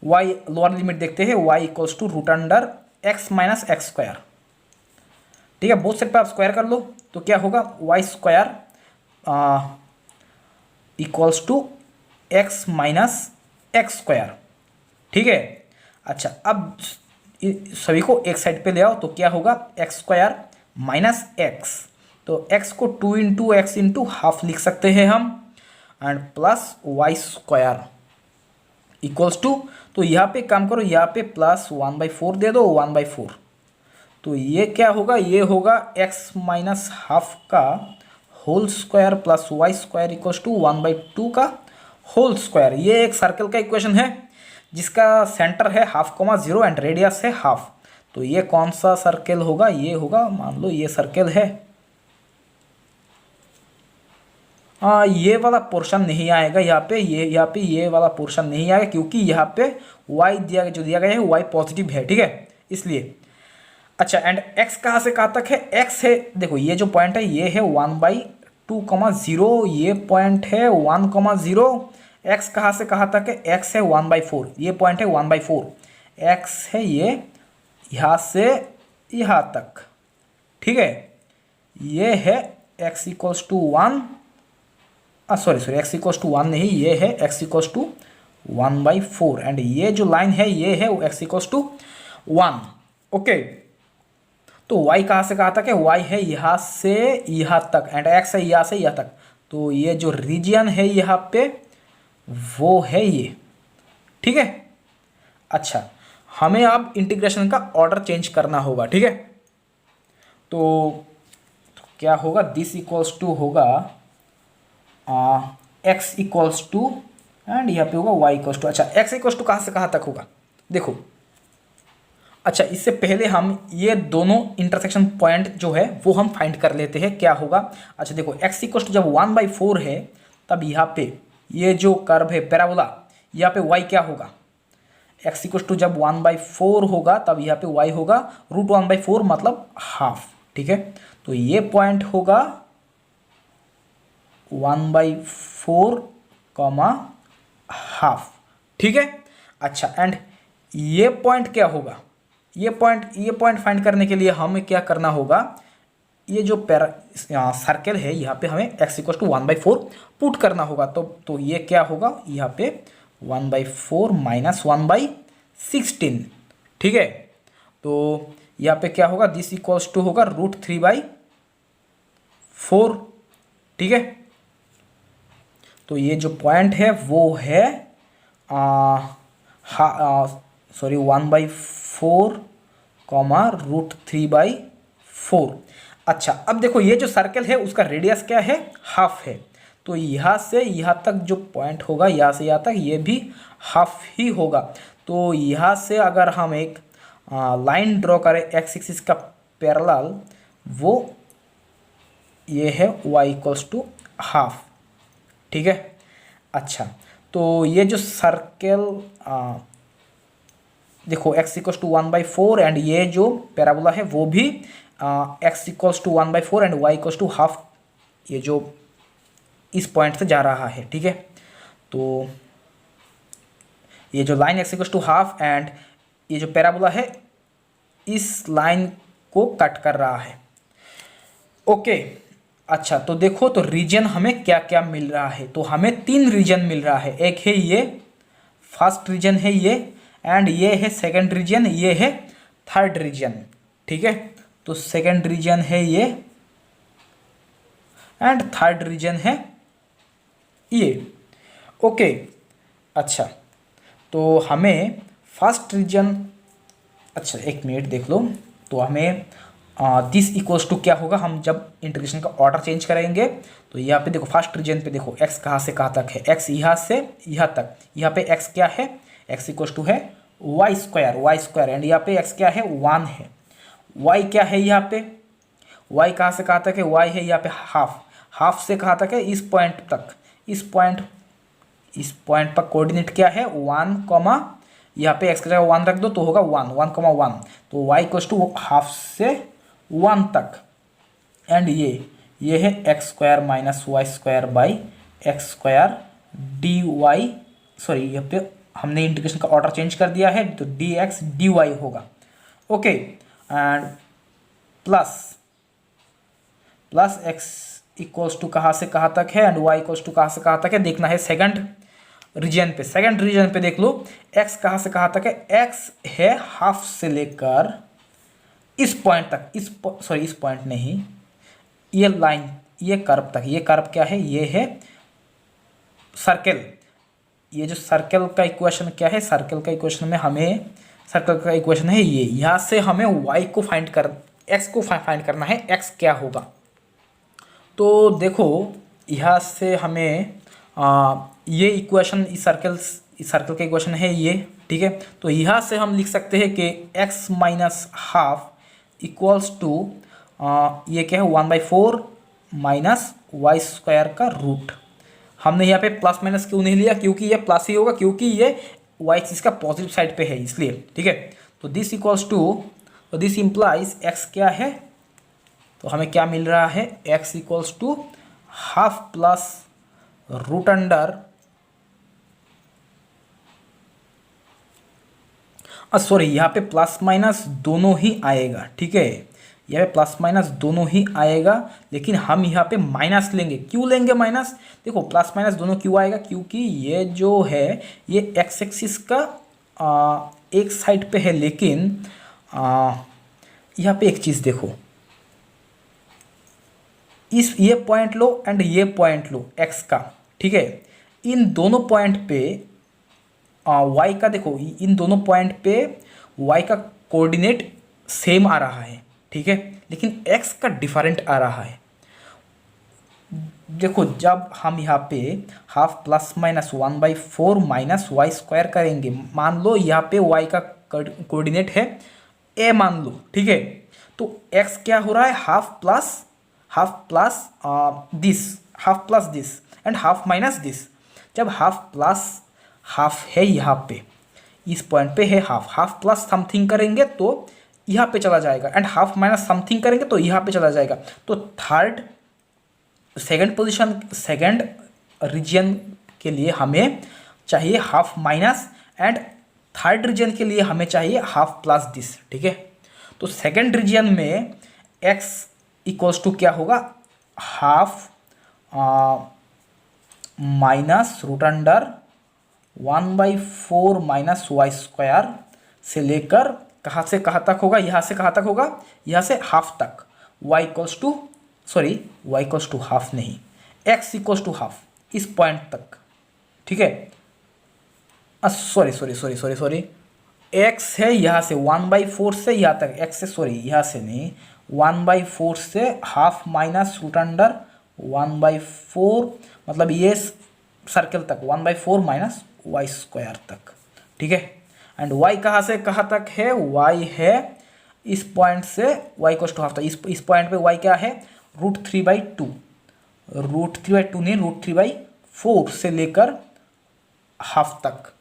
y लोअर लिमिट देखते हैं। y equals to root under x minus x square, ठीक है। बोथ साइड पर आप स्क्वायर कर लो तो क्या होगा? y square equals to x minus x square, ठीक है। अच्छा, अब सभी को एक साइड पे ले आओ तो क्या होगा? एक्स स्क्वायर माइनस एक्स, तो x को 2 इंटू एक्स इंटू हाफ लिख सकते हैं हम, and plus y square equals to, तो यहाँ पे काम करो, यहाँ पे प्लस 1/4 दे दो, 1/4, तो ये क्या होगा? ये होगा x माइनस हाफ का whole square plus y square equals to 1/2 का होल स्क्वायर। ये एक सर्कल का इक्वेशन है जिसका सेंटर है 1/2, एंड रेडियस है हाफ। तो ये कौन सा सर्कल होगा? ये होगा, मान लो ये सर्कल है। ये वाला पोर्शन नहीं आएगा यहाँ पे, ये वाला पोर्शन नहीं आएगा, क्योंकि यहाँ पे y जो दिया गया है y पॉजिटिव है, ठीक है, इसलिए। अच्छा, एंड x कहाँ से कहाँ तक है? x है, देखो ये जो पॉइंट है ये है 1/2,0, ये पॉइंट है 1,0। x कहाँ से कहाँ तक है? x है 1/4, ये पॉइंट है 1/4, x है ये यहाँ से यहाँ तक, ठीक है। ये है x equals to 1, sorry x equals to 1 नहीं, ये है x इक्वल्स टू 1/4, एंड ये जो लाइन है ये है x इक्वल्स टू 1, ओके। तो y कहाँ से कहाँ तक है? y है यहाँ से यहाँ तक, एंड x है यहाँ से यहाँ तक, तो ये जो रीजियन है यहाँ पे वो है ये, ठीक है। अच्छा, हमें अब इंटीग्रेशन का ऑर्डर चेंज करना होगा, ठीक है। तो क्या होगा? दिस इक्वल्स टू होगा x इक्वल्स टू, एंड यहाँ पे होगा y इक्वल्स टू। अच्छा, x इक्वल्स टू कहाँ से कहाँ तक होगा? देखो, अच्छा इससे पहले हम ये दोनों इंटरसेक्शन पॉइंट जो है वो हम फाइंड कर लेते हैं, क्या होगा। अच्छा देखो, x इक्वल्स टू जब 1/4 है तब यहाँ पे ये जो कर्व है पैराबोला, यहाँ पे y क्या होगा? x इक्वल्स टू जब 1/4 होगा तब यहाँ पे y होगा √1/4, मतलब हाफ, ठीक है। तो ये पॉइंट होगा 1/4 कॉमा हाफ, ठीक है। अच्छा, एंड ये पॉइंट क्या होगा? ये पॉइंट फाइंड करने के लिए हमें क्या करना होगा? ये जो सर्कल है यहाँ पे हमें x इक्वल्स टू 1/4 पुट करना होगा, तो ये क्या होगा? यहाँ पे 1/4 माइनस 1/16, ठीक है। तो यहाँ पे क्या होगा? दिस इक्वल्स टू होगा √3/4, ठीक है। तो ये जो पॉइंट है वो है सॉरी 1/4 कॉमा √3/4। अच्छा, अब देखो ये जो सर्कल है उसका रेडियस क्या है? हाफ है, तो यहाँ से यहाँ तक जो पॉइंट होगा, यहाँ से यहाँ तक ये भी हाफ ही होगा। तो यहाँ से अगर हम एक लाइन ड्रॉ करें एक्स एक्सिस का पैरेलल, वो ये है y इक्वल्स टू हाफ, ठीक है। अच्छा, तो ये जो सर्कल देखो x इक्वल्स टू 1/4, एंड ये जो पैराबोला है वो भी x equals to 1/4 and y equals to half, ये जो इस पॉइंट से जा रहा है, ठीक है। तो ये जो line x equals to half and ये जो पैराबोला है इस लाइन को कट कर रहा है, ओके। अच्छा, तो देखो, तो रीजन हमें क्या क्या मिल रहा है? तो हमें 3 रीजन मिल रहा है। एक है ये फर्स्ट रीजन है ये, एंड ये है सेकंड रीजन, ये है थर्ड रीजन, ठीक है। तो सेकंड रीजन है ये एंड थर्ड रीजन है ये, ओके। अच्छा, तो हमें फर्स्ट रीजन, अच्छा एक मिनट देख लो, तो हमें दिस इक्वल्स टू क्या होगा? हम जब इंटीग्रेशन का ऑर्डर चेंज करेंगे तो यहाँ पे देखो, फर्स्ट रीजन पे देखो x कहाँ से कहाँ तक है? x यहाँ से यहाँ तक, यहाँ पे x क्या है? x इक्वल्स टू है y स्क्वायर, एंड यहाँ पे x क्या है? 1 है। y क्या है यहाँ पे? y कहाँ से कहाँ तक है? y है यहाँ पे हाफ से कहाँ तक है? इस पॉइंट तक, इस पॉइंट इस पॉइंट पर कोऑर्डिनेट क्या है 1 कॉमा, यहाँ पे x की जगह 1 रख दो तो होगा 1 कॉमा 1, तो y इक्वल्स टू हाफ से 1 तक, एंड ये है x square minus y square by x square d y, sorry यहाँ पे हमने इंटीग्रेशन का ऑर्डर चेंज कर दिया है तो डी एक्स डी वाई होगा। Okay, and plus x equals to कहाँ से कहाँ तक है एंड वाई इक्वल्स टू कहाँ से कहाँ तक है देखना है सेकंड रीजन पे। सेकंड रीजन पे देख लो एक्स कहाँ से कहाँ तक है, एक्स है हाफ से लेकर इस पॉइंट तक, इस पॉइंट नहीं, ये लाइन, ये कर्व तक। ये कर्व क्या है, ये है सर्कल। ये जो सर्कल का इक्वेशन क्या है, सर्कल का इक्वेशन में हमें, सर्कल का इक्वेशन है ये, यहाँ से हमें y को फाइंड कर, x को फाइंड करना है, x क्या होगा। तो देखो यहाँ से हमें ये इक्वेशन, इस सर्कल का इक्वेशन है ये, ठीक है। तो यहाँ से हम लिख सकते हैं कि x minus half equals to ये क्या है 1/4 माइनस वाई स्क्वायर का रूट। हमने यहाँ पे प्लस माइनस क्यों नहीं लिया, क्योंकि ये प्लस ही होगा, क्योंकि ये वाई एक्सिस का पॉजिटिव साइड पे है इसलिए, ठीक है। तो दिस इक्वल्स टू, तो दिस इम्प्लाइज x क्या है, तो हमें क्या मिल रहा है, x equals to half plus root under, sorry यहाँ पे प्लस माइनस दोनों ही आएगा, ठीक है। यहाँ पे प्लस माइनस दोनों ही आएगा, लेकिन हम यहाँ पे माइनस लेंगे। क्यों लेंगे माइनस, देखो प्लस माइनस दोनों क्यों आएगा, क्योंकि ये जो है ये एक्स एक्सिस का एक साइड पे है, लेकिन यहाँ पे एक चीज़ देखो, ये पॉइंट लो एंड ये पॉइंट लो एक्स का, ठीक है। इन दोनों पॉइंट पे वाई का देखो, इन दोनों पॉइंट पे वाई का कोऑर्डिनेट सेम आ रहा है, ठीक है, लेकिन एक्स का डिफरेंट आ रहा है। देखो जब हम यहाँ पे half plus minus 1/4 minus y square करेंगे, मान लो यहाँ पे वाई का कोऑर्डिनेट है ए मान लो, ठीक है। तो एक्स क्या हो रहा है, half plus this and half minus this. जब हाफ प्लस हाफ है यहाँ पे, इस पॉइंट पे है हाफ प्लस समथिंग करेंगे तो यहाँ पे चला जाएगा, एंड हाफ माइनस समथिंग करेंगे तो यहाँ पे चला जाएगा। तो सेकंड रीजन के लिए हमें चाहिए half minus, and third region के लिए हमें चाहिए हाफ प्लस दिस, ठीक है। तो सेकंड रीजन में x इक्वल्स टू क्या होगा, half minus root under 1/4 minus y square से लेकर कहाँ से कहाँ तक होगा, यहाँ से कहाँ तक होगा, यहाँ से हाफ तक। y इक्वल्स टू हाफ नहीं, x इक्वल्स टू हाफ इस पॉइंट तक, ठीक है। सॉरी x है यहाँ से 1/4 से यहाँ तक, x से सॉरी यहाँ से नहीं, 1/4 से हाफ माइनस रूट अंडर 1/4, मतलब ये सर्कल तक 1/4 माइनस वाई स्क्वायर तक, ठीक है। एंड y कहाँ से कहाँ तक है, y है इस पॉइंट से y इक्वल्स टू हाफ तक। इस पॉइंट पे y क्या है, √3/2 नहीं, √3/4 से लेकर हाफ तक,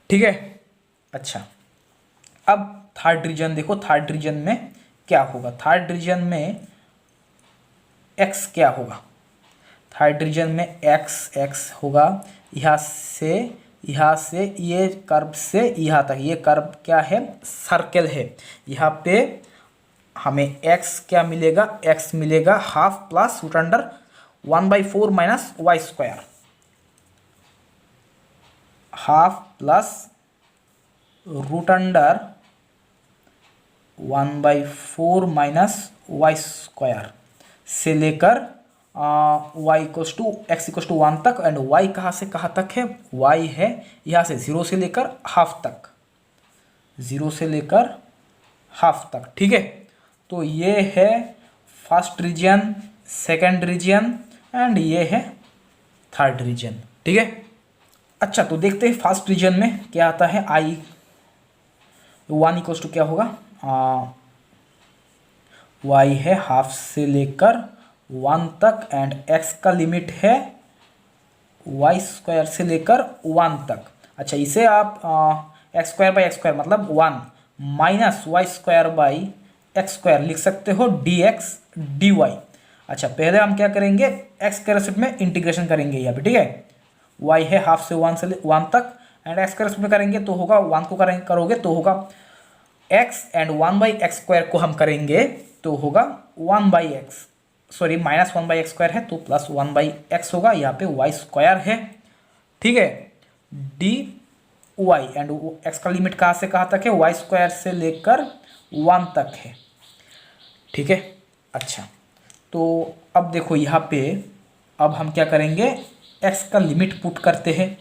ठीक है। अच्छा, अब थर्ड रीजन देखो, थर्ड रीजन में क्या होगा, थर्ड रीजन में x क्या होगा, थर्ड रीजन में x होगा यहाँ से ये कर्व से यहाँ तक। ये कर्व क्या है, सर्कल है। यहाँ पे हमें x क्या मिलेगा, x मिलेगा half plus root under 1/4 minus y square, half plus root under 1/4 minus y square से लेकर y equals to x equals to 1 तक। एंड y कहाँ से कहाँ तक है, y है यहाँ से 0 से लेकर हाफ तक, 0 से लेकर हाफ तक, ठीक है। तो ये है first region, second region and ये है थर्ड रीजन, ठीक है। अच्छा, तो देखते हैं फर्स्ट रीजन में क्या आता है। i 1 इक्वल्स टू क्या होगा, y है हाफ से लेकर 1 तक, एंड x का लिमिट है वाई स्क्वायर से लेकर 1 तक। अच्छा, इसे आप x square by x square मतलब 1 minus y square by x square लिख सकते हो, डी एक्स डी वाई। अच्छा, पहले हम क्या करेंगे, एक्स के रेस्पेक्ट में इंटीग्रेशन करेंगे यहाँ पे, ठीक है। वाई है हाफ से 1 तक, एंड एक्स के रेस्पेक्ट में करेंगे तो होगा 1 को करोगे तो होगा x, and 1 by x square को हम करेंगे तो होगा 1 by x, sorry minus 1 by x square है तो प्लस 1 बाई एक्स होगा, यहाँ पे वाई स्क्वायर है, ठीक है, डी वाई। एंड एक्स का लिमिट कहाँ से कहाँ तक है, वाई स्क्वायर से लेकर 1 तक है, ठीक है। अच्छा, तो अब देखो यहाँ पे, अब हम क्या करेंगे, एक्स का लिमिट पुट करते हैं।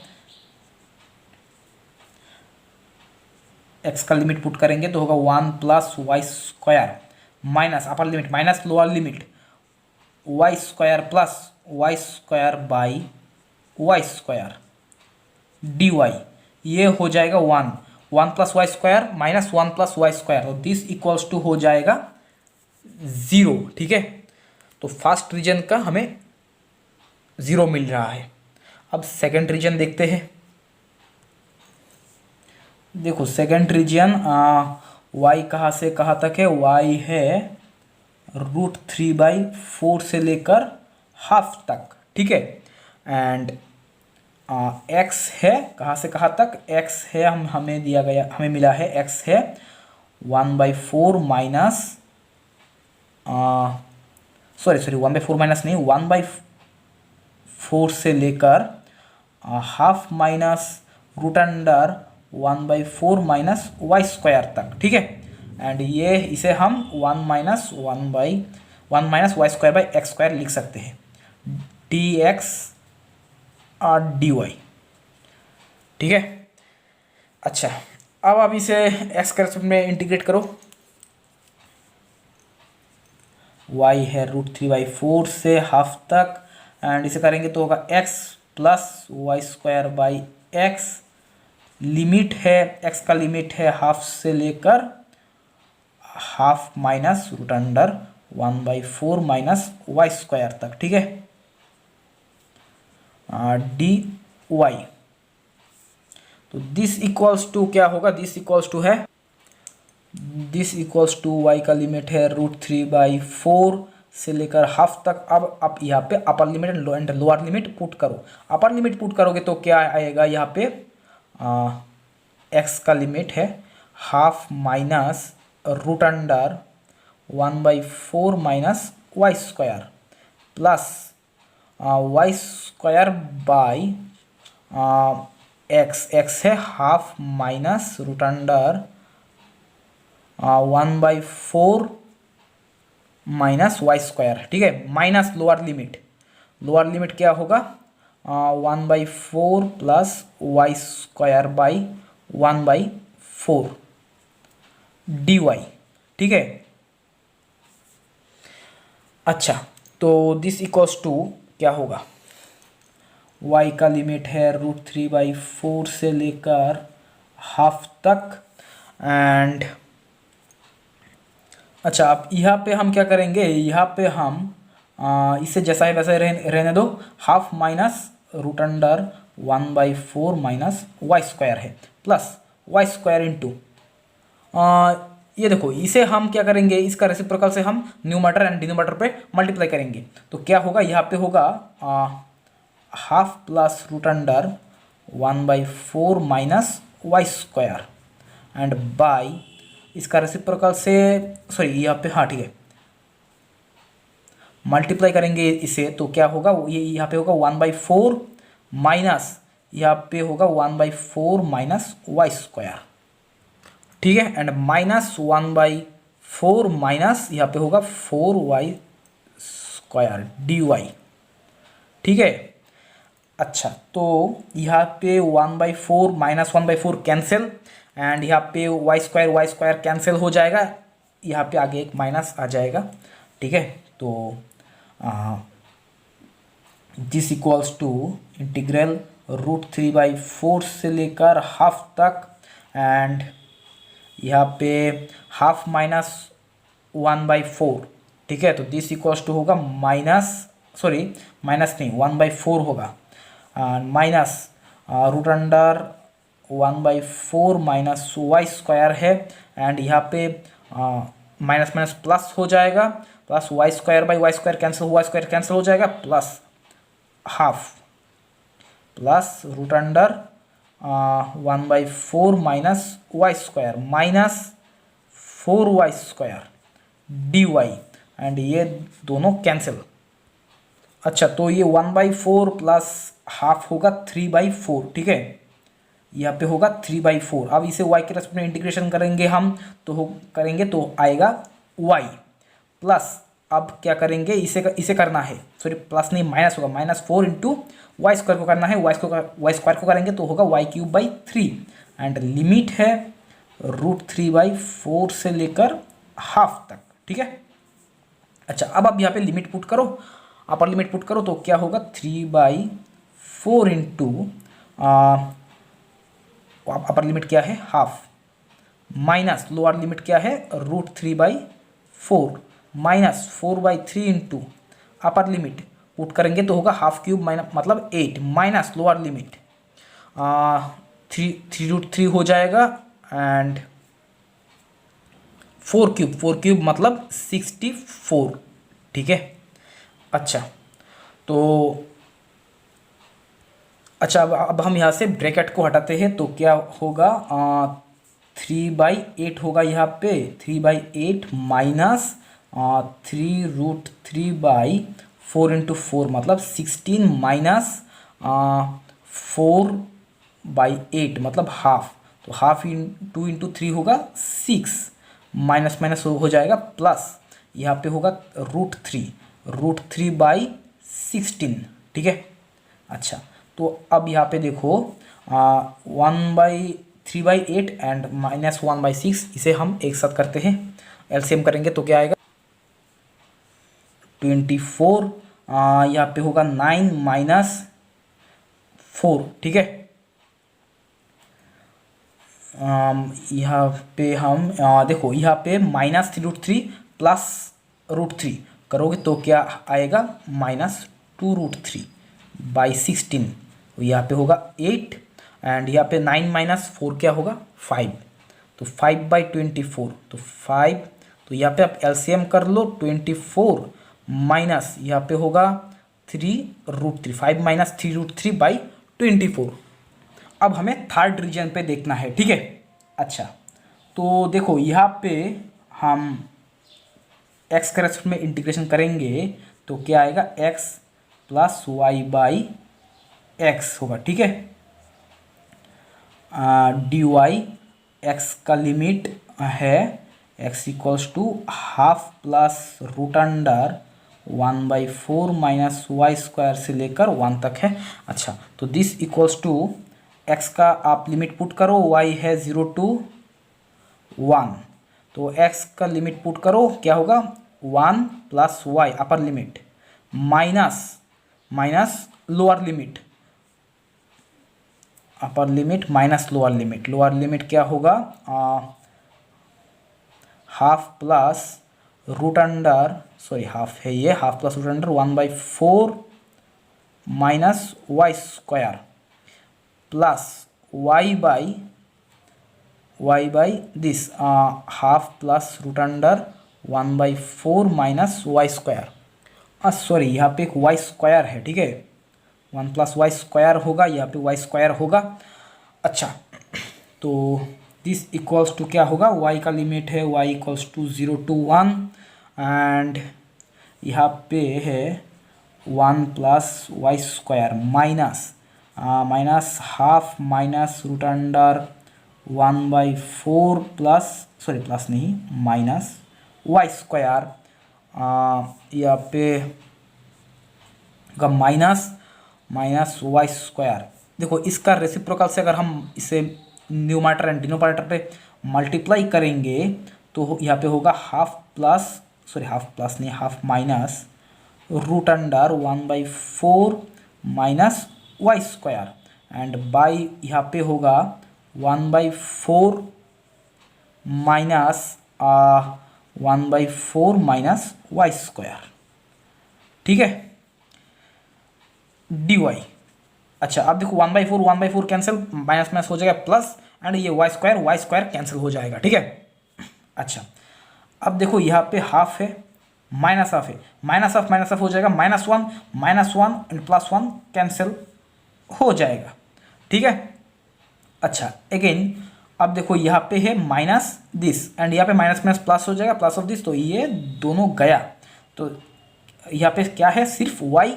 एक्स का लिमिट पुट करेंगे तो होगा 1 plus y square minus upper limit minus lower limit y square plus y square by y square d y. ये हो जाएगा 1 plus y square minus 1 plus y square, तो दिस इक्वल्स टू हो जाएगा 0, ठीक है। तो फर्स्ट रीजन का हमें 0 मिल रहा है। अब सेकंड रीजन देखते हैं। देखो सेकंड रीजन y कहाँ से कहाँ तक है, y है √3/4 से लेकर हाफ तक, ठीक है। एंड x है कहाँ से कहाँ तक, x है हमें दिया गया, हमें मिला है x है 1/4 माइनस सॉरी 1/4 माइनस नहीं, 1/4 से लेकर half minus √1/4 minus y square तक, ठीक है। एंड ये इसे हम 1 minus y square by x square लिख सकते हैं, डी एक्स और डी वाई, ठीक है। अच्छा, अब आप इसे एक्स के रेस्पेक्ट में इंटीग्रेट करो। y है √3/4 से हाफ तक, एंड इसे करेंगे तो होगा x plus y square by x, limit है x का लिमिट है हाफ से लेकर half minus √1/4 minus y square तक, ठीक है, डी वाई। तो दिस इक्वल्स टू क्या होगा, दिस इक्वल्स टू वाई का लिमिट है √3/4 से लेकर हाफ तक। अब आप यहाँ पे upper limit and lower limit put करो। अपर लिमिट पुट करोगे तो क्या आएगा, यहाँ पे एक्स का लिमिट है half minus √1/4 minus y square plus y square by x है half minus √1/4 minus y square, ठीक है, माइनस लोअर लिमिट क्या होगा 1/4 plus y square by 1/4 d y, ठीक है। अच्छा, तो दिस इक्वल्स टू क्या होगा, y का लिमिट है √3/4 से लेकर हाफ तक, एंड अच्छा अब यहाँ पे हम क्या करेंगे, यहाँ पे हम इसे जैसा है वैसा ही रहने दो, half minus √1/4 minus y square है प्लस वाई स्क्वायर इंटू ये देखो, इसे हम क्या करेंगे, इसका रेसिप्रोकल से हम न्यूमरेटर एंड डिनोमिनेटर पे मल्टीप्लाई करेंगे, तो क्या होगा, यहाँ पे होगा half plus √1/4 minus y square and by इसका रेसिप्रोकल से सॉरी यहाँ पे, हाँ ठीक है, मल्टीप्लाई करेंगे इसे तो क्या होगा, ये यहाँ पे होगा 1/4 माइनस यहाँ पे होगा 1/4 माइनस वाई स्क्वायर, ठीक है, एंड माइनस 1/4 माइनस यहाँ पे होगा 4y स्क्वायर डी वाई, ठीक है। अच्छा, तो यहाँ पे 1/4 माइनस 1/4 कैंसिल, एंड यहाँ पे वाई स्क्वायर कैंसिल हो जाएगा, यहाँ पे आगे एक माइनस आ जाएगा, ठीक है। तो दिस इक्वल्स टू इंटीग्रल √3/4 से लेकर हाफ तक, एंड यहाँ पे हाफ माइनस 1/4, ठीक है। तो दिस इक्वल्स टू होगा माइनस नहीं 1/4 होगा, minus root under 1/4 minus y square है, एंड यहाँ पे माइनस माइनस प्लस हो जाएगा, plus y square by y square cancel, y square cancel हो जाएगा, plus half plus root under 1/4 minus y square minus 4y square dy, and ये दोनों cancel. अच्छा, तो ये 1/4 प्लस हाफ होगा 3/4, ठीक है, यहाँ पे होगा 3/4। अब इसे y के रेस्पेक्ट में इंटीग्रेशन करेंगे हम, तो आएगा y प्लस, अब क्या करेंगे, इसे करना है, सॉरी प्लस नहीं माइनस होगा, -4 इंटू वाई स्क्वायर को करना है, वाई स्क्वायर को करेंगे तो होगा y³ एंड लिमिट है √3/4 से लेकर हाफ तक, ठीक है। अच्छा, अब आप यहाँ पे लिमिट पुट करो, अपर लिमिट पुट करो तो क्या होगा 3/4 इंटू अपर लिमिट क्या है हाफ, माइनस लोअर लिमिट क्या है √3/4 minus 4/3 into upper limit put करेंगे तो होगा ½ माइनस मतलब 8 माइनस लोअर लिमिट 3√3 हो जाएगा, एंड 4³ मतलब 64, ठीक है। अच्छा, तो अच्छा अब हम यहाँ से ब्रैकेट को हटाते हैं तो क्या होगा 3/8 होगा यहाँ पे, 3/8 माइनस 3√3/4 इंटू 4 मतलब 16 माइनस 4/8 मतलब हाफ, तो हाफ टू इंटू 3 होगा 6, माइनस माइनस हो जाएगा प्लस, यहाँ पे होगा √3/16, ठीक है। अच्छा, तो अब यहाँ पे देखो 3/8 एंड -1/6, इसे हम एक साथ करते हैं, एलसीएम करेंगे तो क्या आएगा 24, यहाँ पे होगा 9 माइनस 4, ठीक है। यहाँ पे हम देखो यहाँ पे -3√3 प्लस √3 करोगे तो क्या आएगा -2√3/16, तो यहाँ पे होगा 8, एंड यहाँ पे 9 माइनस 4 क्या होगा 5, तो 5/24, तो 5, तो यहाँ पे आप एलसीएम कर लो 24 माइनस यहाँ पे होगा 3√3, 5 माइनस 3√3/24। अब हमें थर्ड रीजन पे देखना है, ठीक है। अच्छा, तो देखो यहाँ पे हम x के रेस्पेक्ट में इंटीग्रेशन करेंगे तो क्या आएगा x प्लस y/x होगा, ठीक है। dy x का लिमिट है x equals to half plus root under 1/4 minus y square से लेकर 1 तक है। अच्छा, तो दिस इक्वल्स टू x का आप लिमिट पुट करो, y है 0 to 1, तो x का लिमिट पुट करो क्या होगा 1 plus y upper limit minus lower limit, upper limit minus lower limit क्या होगा half plus root under, sorry half है ये, half plus root under 1/4 minus y square plus y by this half plus root under 1/4 minus y square, sorry यहाँ पे एक Y square है, ठीक है, 1 प्लस वाई स्क्वायर होगा, यहाँ पे वाई स्क्वायर होगा। अच्छा, तो दिस इक्वल्स टू क्या होगा, y का लिमिट है y equals to 0 to 1, and यहाँ पे है 1 plus y square minus half minus root under 1/4 plus, sorry plus नहीं माइनस वाई स्क्वायर, यहाँ पे का माइनस वाई स्क्वायर। देखो इसका रेसिप्रोकल से अगर हम इसे न्यूमरेटर एंड डिनोमिनेटर पे मल्टीप्लाई करेंगे तो यहाँ पे होगा half minus root under 1/4 minus y square, and by यहाँ पे होगा 1/4 माइनस 1/4 माइनस वाई स्क्वायर, ठीक है, dy। अच्छा अब देखो 1/4 कैंसिल, माइनस माइनस हो जाएगा प्लस, एंड ये वाई स्क्वायर कैंसिल हो जाएगा, ठीक है। अच्छा अब देखो यहाँ पे हाफ है, माइनस हाफ है, माइनस हाफ हो जाएगा -1 एंड +1 कैंसिल हो जाएगा, ठीक है। अच्छा अगेन अब देखो यहाँ पे है माइनस दिस, एंड यहाँ पे माइनस माइनस प्लस हो जाएगा, प्लस ऑफ दिस, तो ये दोनों गया। तो यहाँ पे क्या है, सिर्फ वाई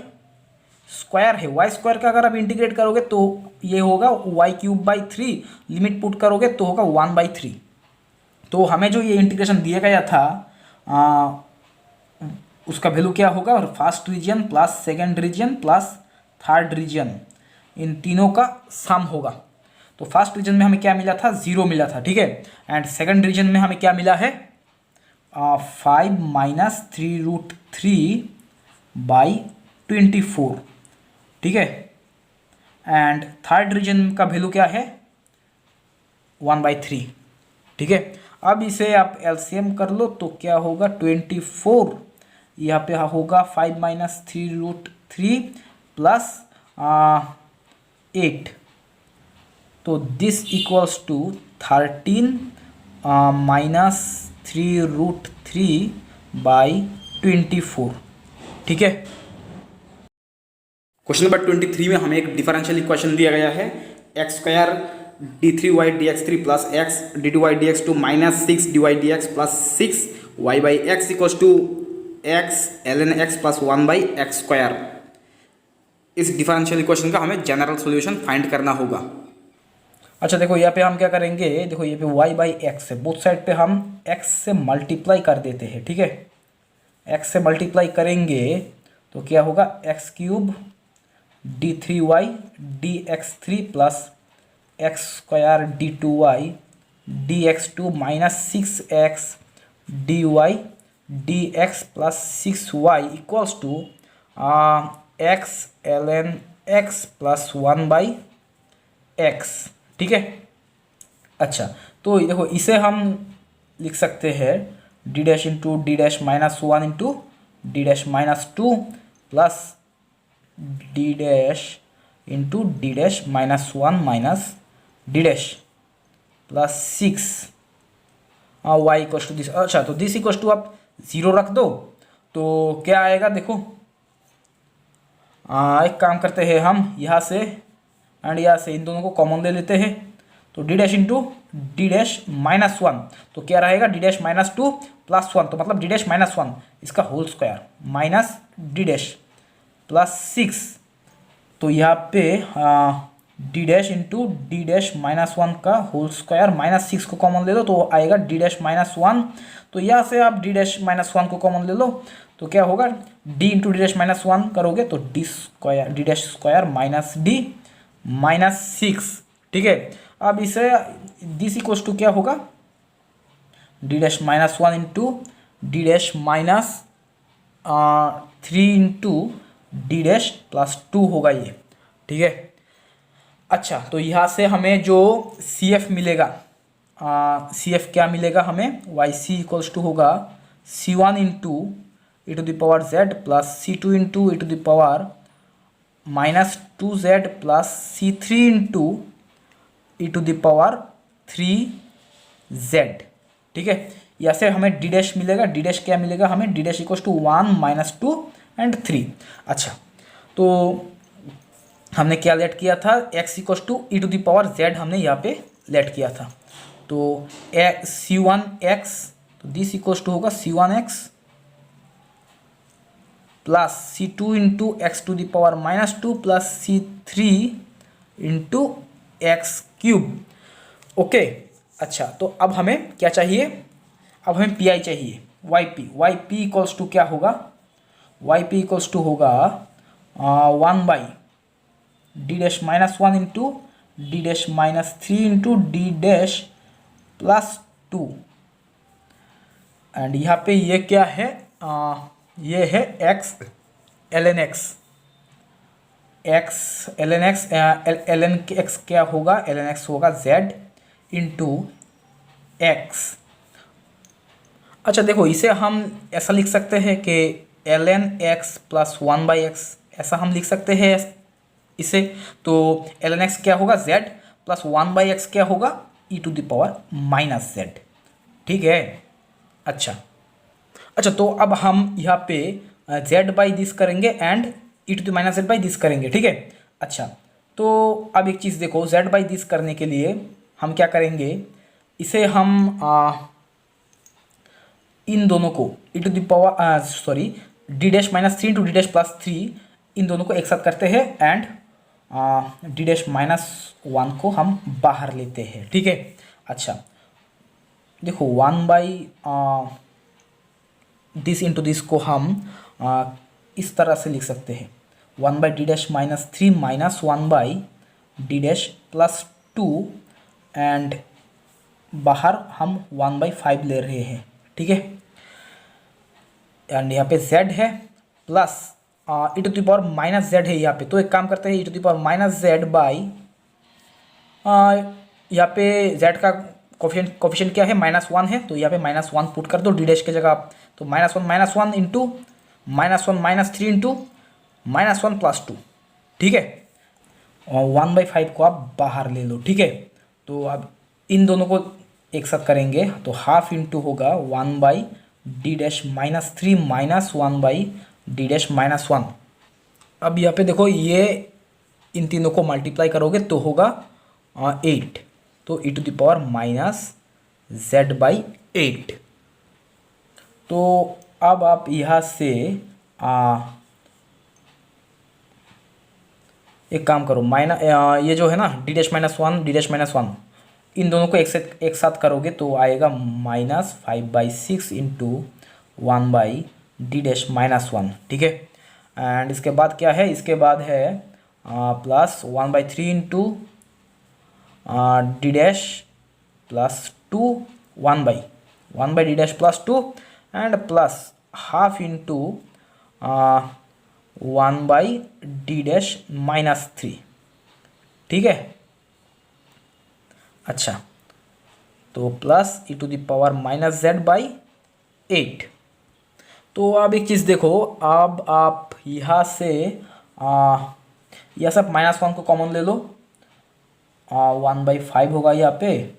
स्क्वायर है। वाई स्क्वायर का अगर आप इंटीग्रेट करोगे तो ये होगा y³ 3, लिमिट पुट करोगे तो होगा 1/3। तो हमें जो ये इंटीग्रेशन दिया गया था उसका वैल्यू क्या होगा, और first region plus second region plus third region, इन तीनों का सम होगा। तो फर्स्ट रीजन में हमें क्या मिला था, 0 मिला था, ठीक है। एंड सेकेंड रीजन में हमें क्या मिला है, 5 - 3√3/24, ठीक है। एंड थर्ड रीजन का वैल्यू क्या है, 1/3, ठीक है। अब इसे आप एलसीएम कर लो तो क्या होगा, 24, यहाँ पे होगा 5 - 3√3 प्लस 8, तो दिस इक्वल्स टू 13 - 3√3/24, ठीक है। क्वेश्चन नंबर 23 में हमें एक डिफरेंशियल इक्वेशन दिया गया है, x² d3y dx3 plus x d2y dx2 minus 6dy dx plus 6y/x equals to x ln x plus 1/x²। इस डिफरेंशियल इक्वेशन का हमें जनरल सॉल्यूशन फाइंड करना होगा। अच्छा देखो यहाँ पे हम क्या करेंगे, देखो ये पे y/x है, बोथ साइड पे हम x से मल्टीप्लाई कर देते हैं, ठीक है। x से मल्टीप्लाई करेंगे तो क्या होगा, x³ d3y dx3 plus x² d2y dx2 minus 6x dy dx plus 6y equals to x ln x plus 1/x, ठीक है। अच्छा तो देखो इसे हम लिख सकते हैं d dash into d dash -1 into d dash -2 plus d dash into d dash -1 minus d dash plus 6 y equal to this. अच्छा तो दिस इक्वल टू आप 0 रख दो तो क्या आएगा, देखो एक काम करते हैं हम, यहाँ से एंड यहाँ से इन दोनों को कॉमन ले लेते हैं, तो d dash into d dash -1, तो क्या रहेगा d डैश -2 प्लस 1, तो मतलब d डैश -1 इसका whole square minus d dash plus 6, तो यहाँ पे d dash into d dash -1 का होल स्क्वायर माइनस 6 को कॉमन ले लो तो आएगा d डैश -1, तो यहाँ से आप d डैश -1 को कॉमन ले लो तो क्या होगा, d इंटू d डैश -1 करोगे तो d dash square minus d minus 6, ठीक है। अब इसे दिस इक्वल्स टू क्या होगा, d dash -1 into d dash -3 into d dash plus 2 होगा ये, ठीक है। अच्छा तो यहाँ से हमें जो CF मिलेगा, CF क्या मिलेगा हमें, YC इक्वल्स टू होगा C1 into e⁻z plus C2 into e⁻−2z plus C3 into e⁻3z, ठीक है। यहाँ से हमें d डैश मिलेगा, d डैश क्या मिलेगा हमें, d dash equals to 1 - 2 and 3। अच्छा तो हमने क्या लेट किया था, x इक्वल्स टू e⁻z हमने यहाँ पे लेट किया था, तो C1x, तो दिस इक्वल्स टू होगा C1x plus C2 into x⁻⁻2 plus C3 into x³, okay. अच्छा तो अब हमें क्या चाहिए, अब हमें PI चाहिए, YP इक्वल्स टू क्या होगा, YP इक्वल्स टू होगा 1/d dash -1 into d dash -3 into d dash plus 2, and यहाँ पे ये क्या है, ये है x ln x, ln x क्या होगा, ln x होगा z इंटू x। अच्छा देखो इसे हम ऐसा लिख सकते हैं कि ln x प्लस 1/x, ऐसा हम लिख सकते हैं, इसे। तो ln x क्या होगा, z प्लस 1/x क्या होगा, e⁻−z। ठीक है। अच्छा अच्छा, तो अब हम यहाँ पे z बाई दिस करेंगे एंड e⁻z बाई दिस करेंगे। ठीक है। अच्छा, तो अब एक चीज़ देखो, z बाई दिस करने के लिए हम क्या करेंगे, इसे हम इन दोनों को d'-3 इंटू d'+3 इन दोनों को एक साथ करते हैं एंड d'-1 को हम बाहर लेते हैं। ठीक है। अच्छा देखो, 1/दिस इंटू दिस को हम इस तरह से लिख सकते हैं, 1/d'-3 माइनस 1/d'+2 एंड बाहर हम 1/5 ले रहे हैं। ठीक है। एंड यहाँ पे z है प्लस e⁻−z है यहाँ पे। तो एक काम करते हैं, e⁻−z बाई यहाँ पे z का कोफिशिएंट क्या है, -1 है, तो यहाँ पे -1 पुट कर दो d' की जगह। तो -1 इंटू -3 इंटू -1+2। ठीक है। और 1/5 को आप बाहर ले लो। ठीक है। तो अब इन दोनों को एक साथ करेंगे तो हाफ इंटू होगा 1/d'-3 माइनस 1/d'-1। अब यहाँ पे देखो, ये इन तीनों को मल्टीप्लाई करोगे तो होगा 8, तो e⁻−z/8। तो अब आप यहाँ से एक काम करो, ये जो है ना d'-1 d'-1 इन दोनों को एक साथ करोगे तो आएगा -5/6 इंटू 1/d'-1। ठीक है। एंड इसके बाद क्या है, इसके बाद है plus 1/3 into d'+2 1/d'+2 and plus half into 1/d'-3। ठीक है। अच्छा, तो प्लस e⁻−z/8। तो अब एक चीज़ देखो, अब आप यहाँ से यह सब -1 को कॉमन ले लो, 1/5 होगा यहाँ पे।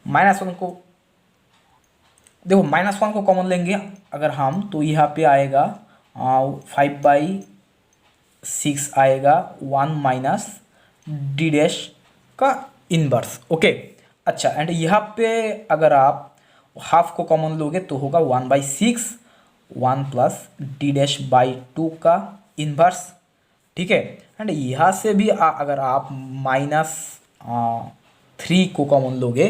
-1 को देखो, -1 को कॉमन लेंगे अगर हम, तो यहाँ पे आएगा 5/6 आएगा 1 - d' का इनवर्स। ओके। अच्छा, एंड यहाँ पे अगर आप हाफ को कॉमन लोगे तो होगा 1/6 1 प्लस d'/2 का इनवर्स। ठीक है। एंड यहाँ से भी अगर आप -3 को कॉमन लोगे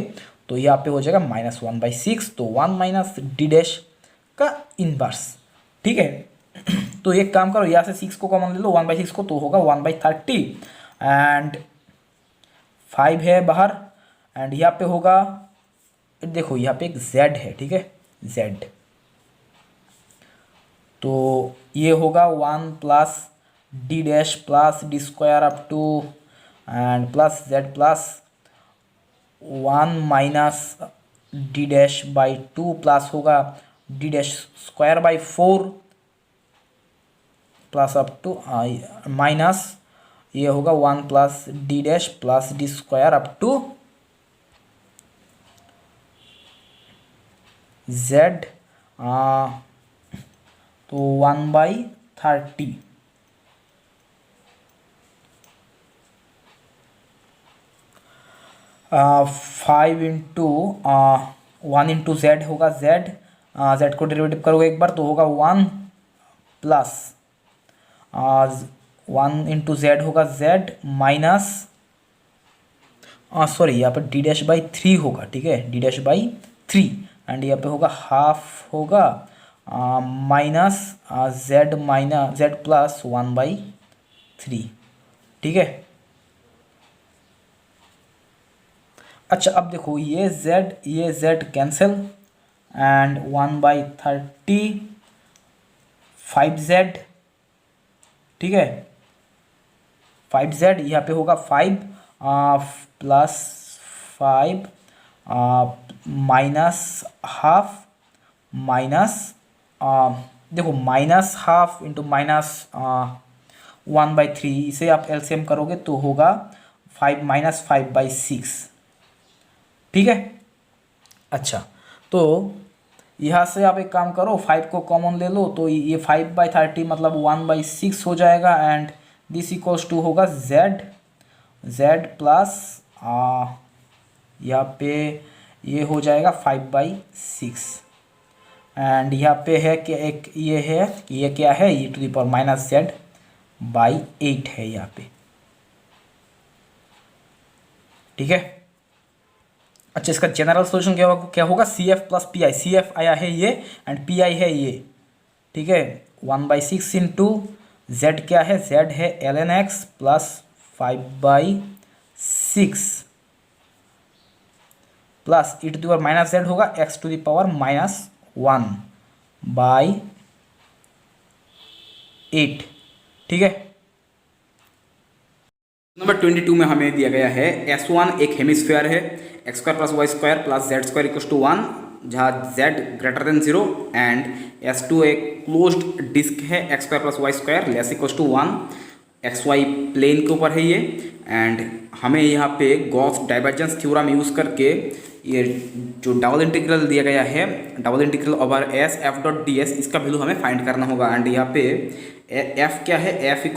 तो यहाँ पे हो जाएगा -1/6, तो 1 - d' का इनवर्स। ठीक है। तो एक काम करो, यहाँ से 6 को कॉमन ले लो, 1/6 को, तो होगा 1/30 एंड 5 है बाहर। एंड यहाँ पे होगा, देखो यहाँ पे एक z है। ठीक है, z, तो ये होगा 1 plus d' plus d² up to and plus z plus 1 minus d'/2 plus होगा d'²/4 plus up to minus ये होगा 1 plus d' plus d² up to z, तो 1/30। फाइव इंटू 1 इंटू z होगा z, z को derivative करोगे एक बार तो होगा 1 प्लस 1 इंटू z होगा z माइनस सॉरी यहाँ पर d'/3 होगा। ठीक है, d'/3 एंड यहाँ पे होगा हाफ होगा माइनस z प्लस 1/3। ठीक है। अच्छा, अब देखो, ये z कैंसिल एंड 1/30 5z। ठीक है, 5z यहाँ पे होगा 5 प्लस 5 माइनस हाफ माइनस देखो, -1/2 इंटू 1/3, इसे आप एलसीएम करोगे तो होगा 5 - 5/6। ठीक है। अच्छा, तो यहाँ से आप एक काम करो, 5 को कॉमन ले लो तो ये 5/30 मतलब 1/6 हो जाएगा। एंड दिस इक्वल्स टू होगा z प्लस यहाँ पे ये हो जाएगा 5/6। एंड यहाँ पे है कि एक ये है, ये क्या है, e⁻⁻z/8 है यहाँ पे। ठीक है। अच्छा, इसका जनरल सोल्यूशन क्या होगा, CF प्लस PI। CF आया है ये एंड PI है ये। ठीक है, 1/6 इंटू Z क्या है, Z है ln x plus 5/6 plus e⁻z होगा x⁻−1/8। ठीक है। नंबर 22 में हमें दिया गया है S1 एक हेमिस्फीयर है, x² + y² + z² = 1, जहाँ z greater than 0, and S2 एक क्लोज्ड डिस्क है, x² + y² <= 1, xy प्लेन के ऊपर है ये। एंड हमें यहाँ पे गॉस डाइवर्जेंस थ्योरम यूज़ करके ये जो डबल इंटीग्रल दिया गया है, double integral over s f.ds, इसका वैल्यू हमें फाइंड करना होगा। एंड यहाँ पे f क्या है, f =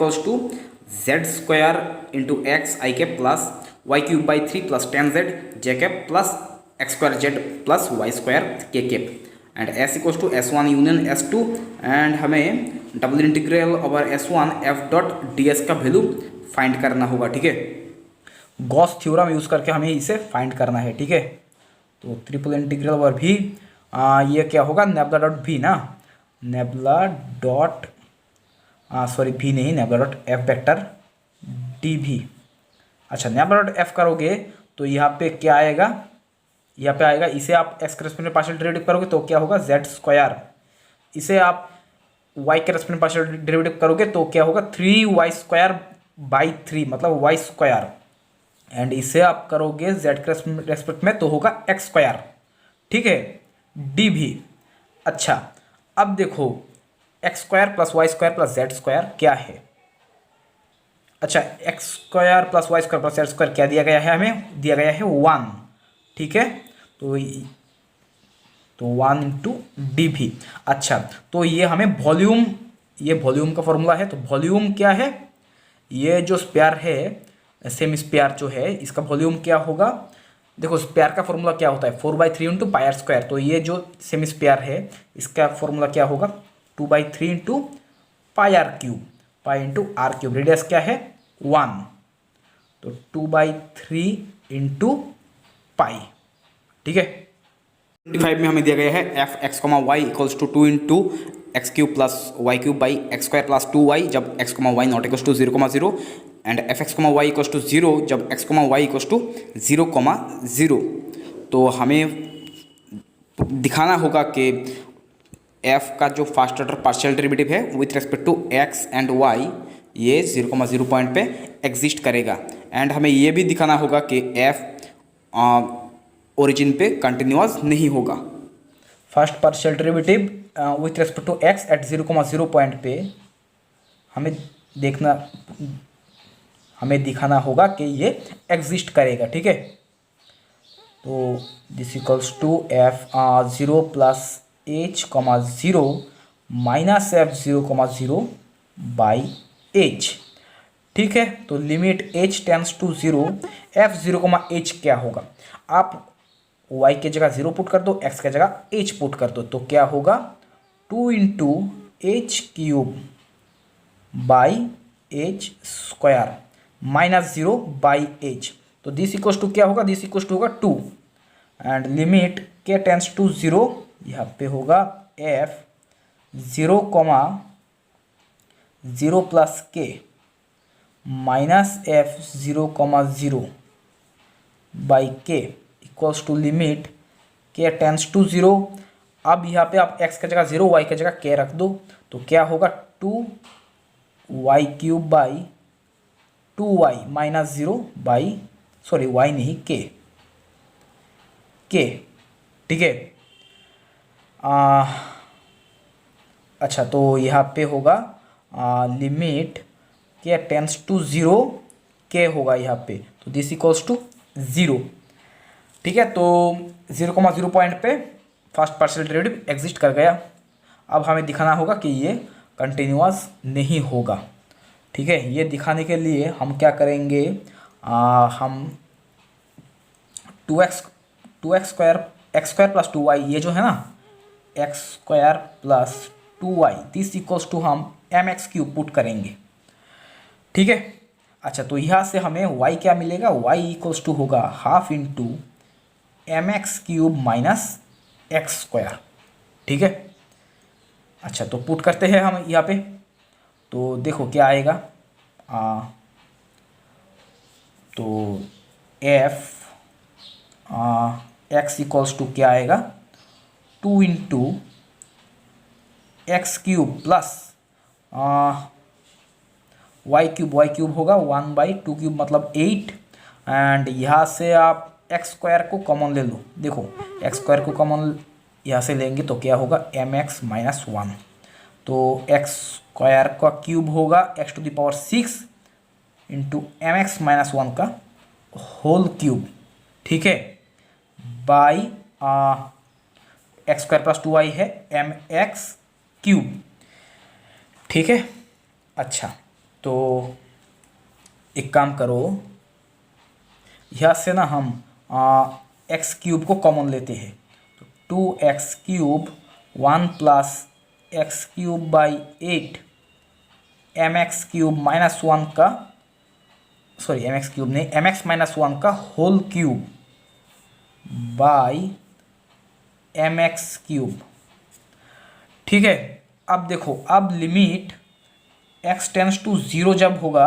z² into x i cap plus y³ + 10z j cap plus x² plus y² k cap. And s = S1 union S2। And हमें double integral over S1 f.ds का value find करना होगा। ठीक है, Gauss theorem use करके हमें इसे find करना है। ठीक है, तो ट्रिपल इंटीग्रल ओवर भी ये क्या होगा, नेबुला.v ना, नेबुला.f वेक्टर dv। अच्छा, नेबुला.f करोगे तो यहाँ पे क्या आएगा, यहाँ पे आएगा, इसे आप x के रेस्पेक्ट में पार्शियल डेरिवेटिव करोगे तो क्या होगा, z²। इसे आप y के रेस्पेक्ट में पार्शियल डेरिवेटिव करोगे तो क्या होगा, 3y²/3 मतलब y²। एंड इसे आप करोगे z के रेस्पेक्ट में तो होगा x²। ठीक है, dv। अच्छा, अब देखो x² + y² + z² क्या है। अच्छा, x² + y² + z² क्या दिया गया है, हमें दिया गया है 1। ठीक है, तो 1 इंटू dv। अच्छा, तो ये हमें वॉल्यूम, ये वॉल्यूम का फॉर्मूला है। तो वॉल्यूम क्या है, ये जो स्पेयर है, सेमी स्पेयर जो है, इसका वॉल्यूम क्या होगा, देखो स्पेयर का फॉर्मूला क्या होता है, 4/3 इंटू πr²। तो ये जो सेमी स्पेयर है इसका फॉर्मूला क्या होगा, 2/3 into πr³, pi into r³। Radius क्या है, 1, तो 2/3 इंटू पाई। ठीक है। 25 में हमें दिया गया है f(x, y) = 2 into x³ + y³ x² + 2y जब x, y ≠ 0, and f(x, y) = 0 जब x, y = 0, तो हमें दिखाना होगा कि f का जो फर्स्ट ऑर्डर पार्शियल डेरिवेटिव है with respect to x and y ये 0, पॉइंट पे एग्जिस्ट करेगा। एंड हमें ये भी दिखाना होगा कि f ओरिजिन पे कंटिन्यूअस नहीं होगा। First partial derivative with respect to x at 0, point पे हमें दिखाना होगा कि ये एग्जिस्ट करेगा। ठीक है, तो this equals to f 0 + h, 0 minus f 0,0/h। ठीक है, तो limit h tends to 0, f 0,h क्या होगा, आप y के जगह 0 पुट कर दो, x के जगह h पुट कर दो, तो क्या होगा, 2 इंटू h³ माइनस 0/h। तो दिस इक्वल्स टू क्या होगा, दिस इक्वल्स टू होगा 2। And limit k tends to 0, यहाँ पे होगा f 0,0 plus k minus f 0,0/k equals to limit k tends to 0। अब यहाँ पे आप x की जगह 0, y की जगह k रख दो, तो क्या होगा, 2y³ माइनस 0 सॉरी y नहीं k। ठीक है। अच्छा, तो यहाँ पे होगा लिमिट के टेंस टू ज़ीरो के होगा यहाँ पे, तो दिस इक्वल्स टू ज़ीरो। ठीक है, तो 0,0 पॉइंट पे फर्स्ट पार्शियल डेरिवेटिव एग्जिस्ट कर गया। अब हमें दिखाना होगा कि ये कंटिन्यूअस नहीं होगा। ठीक है, ये दिखाने के लिए हम क्या करेंगे, हम 2x स्क्वायर प्लस 2y, ये जो है ना x square plus 2y, this equals to हम mx क्यूब पुट करेंगे। ठीक है, अच्छा तो यहाँ से हमें y क्या मिलेगा, y इक्वल्स टू होगा half into mx cube minus x square. ठीक है, अच्छा तो पुट करते हैं हम यहाँ पे, तो देखो क्या आएगा, तो f x इक्वल्स टू क्या आएगा, 2 into x cube plus y cube होगा 1/2 क्यूब मतलब 8, एंड यहाँ से आप एक्स स्क्वायर को कॉमन ले लो। देखो एक्स स्क्वायर को कॉमन यहाँ से लेंगे तो क्या होगा, mx माइनस 1, तो एक्स स्क्वायर का क्यूब होगा x⁶ इंटू mx माइनस 1 का होल क्यूब। ठीक है, by x square plus 2y है mx क्यूब। ठीक है, अच्छा तो एक काम करो, यहाँ से ना हम एक्स क्यूब को कॉमन लेते हैं, तो 2x cube 1 plus x cube by 8 mx cube minus 1 का, सॉरी mx क्यूब नहीं, mx माइनस 1 का whole cube by mx cube. ठीक है, अब देखो, अब लिमिट x टेंस टू 0 जब होगा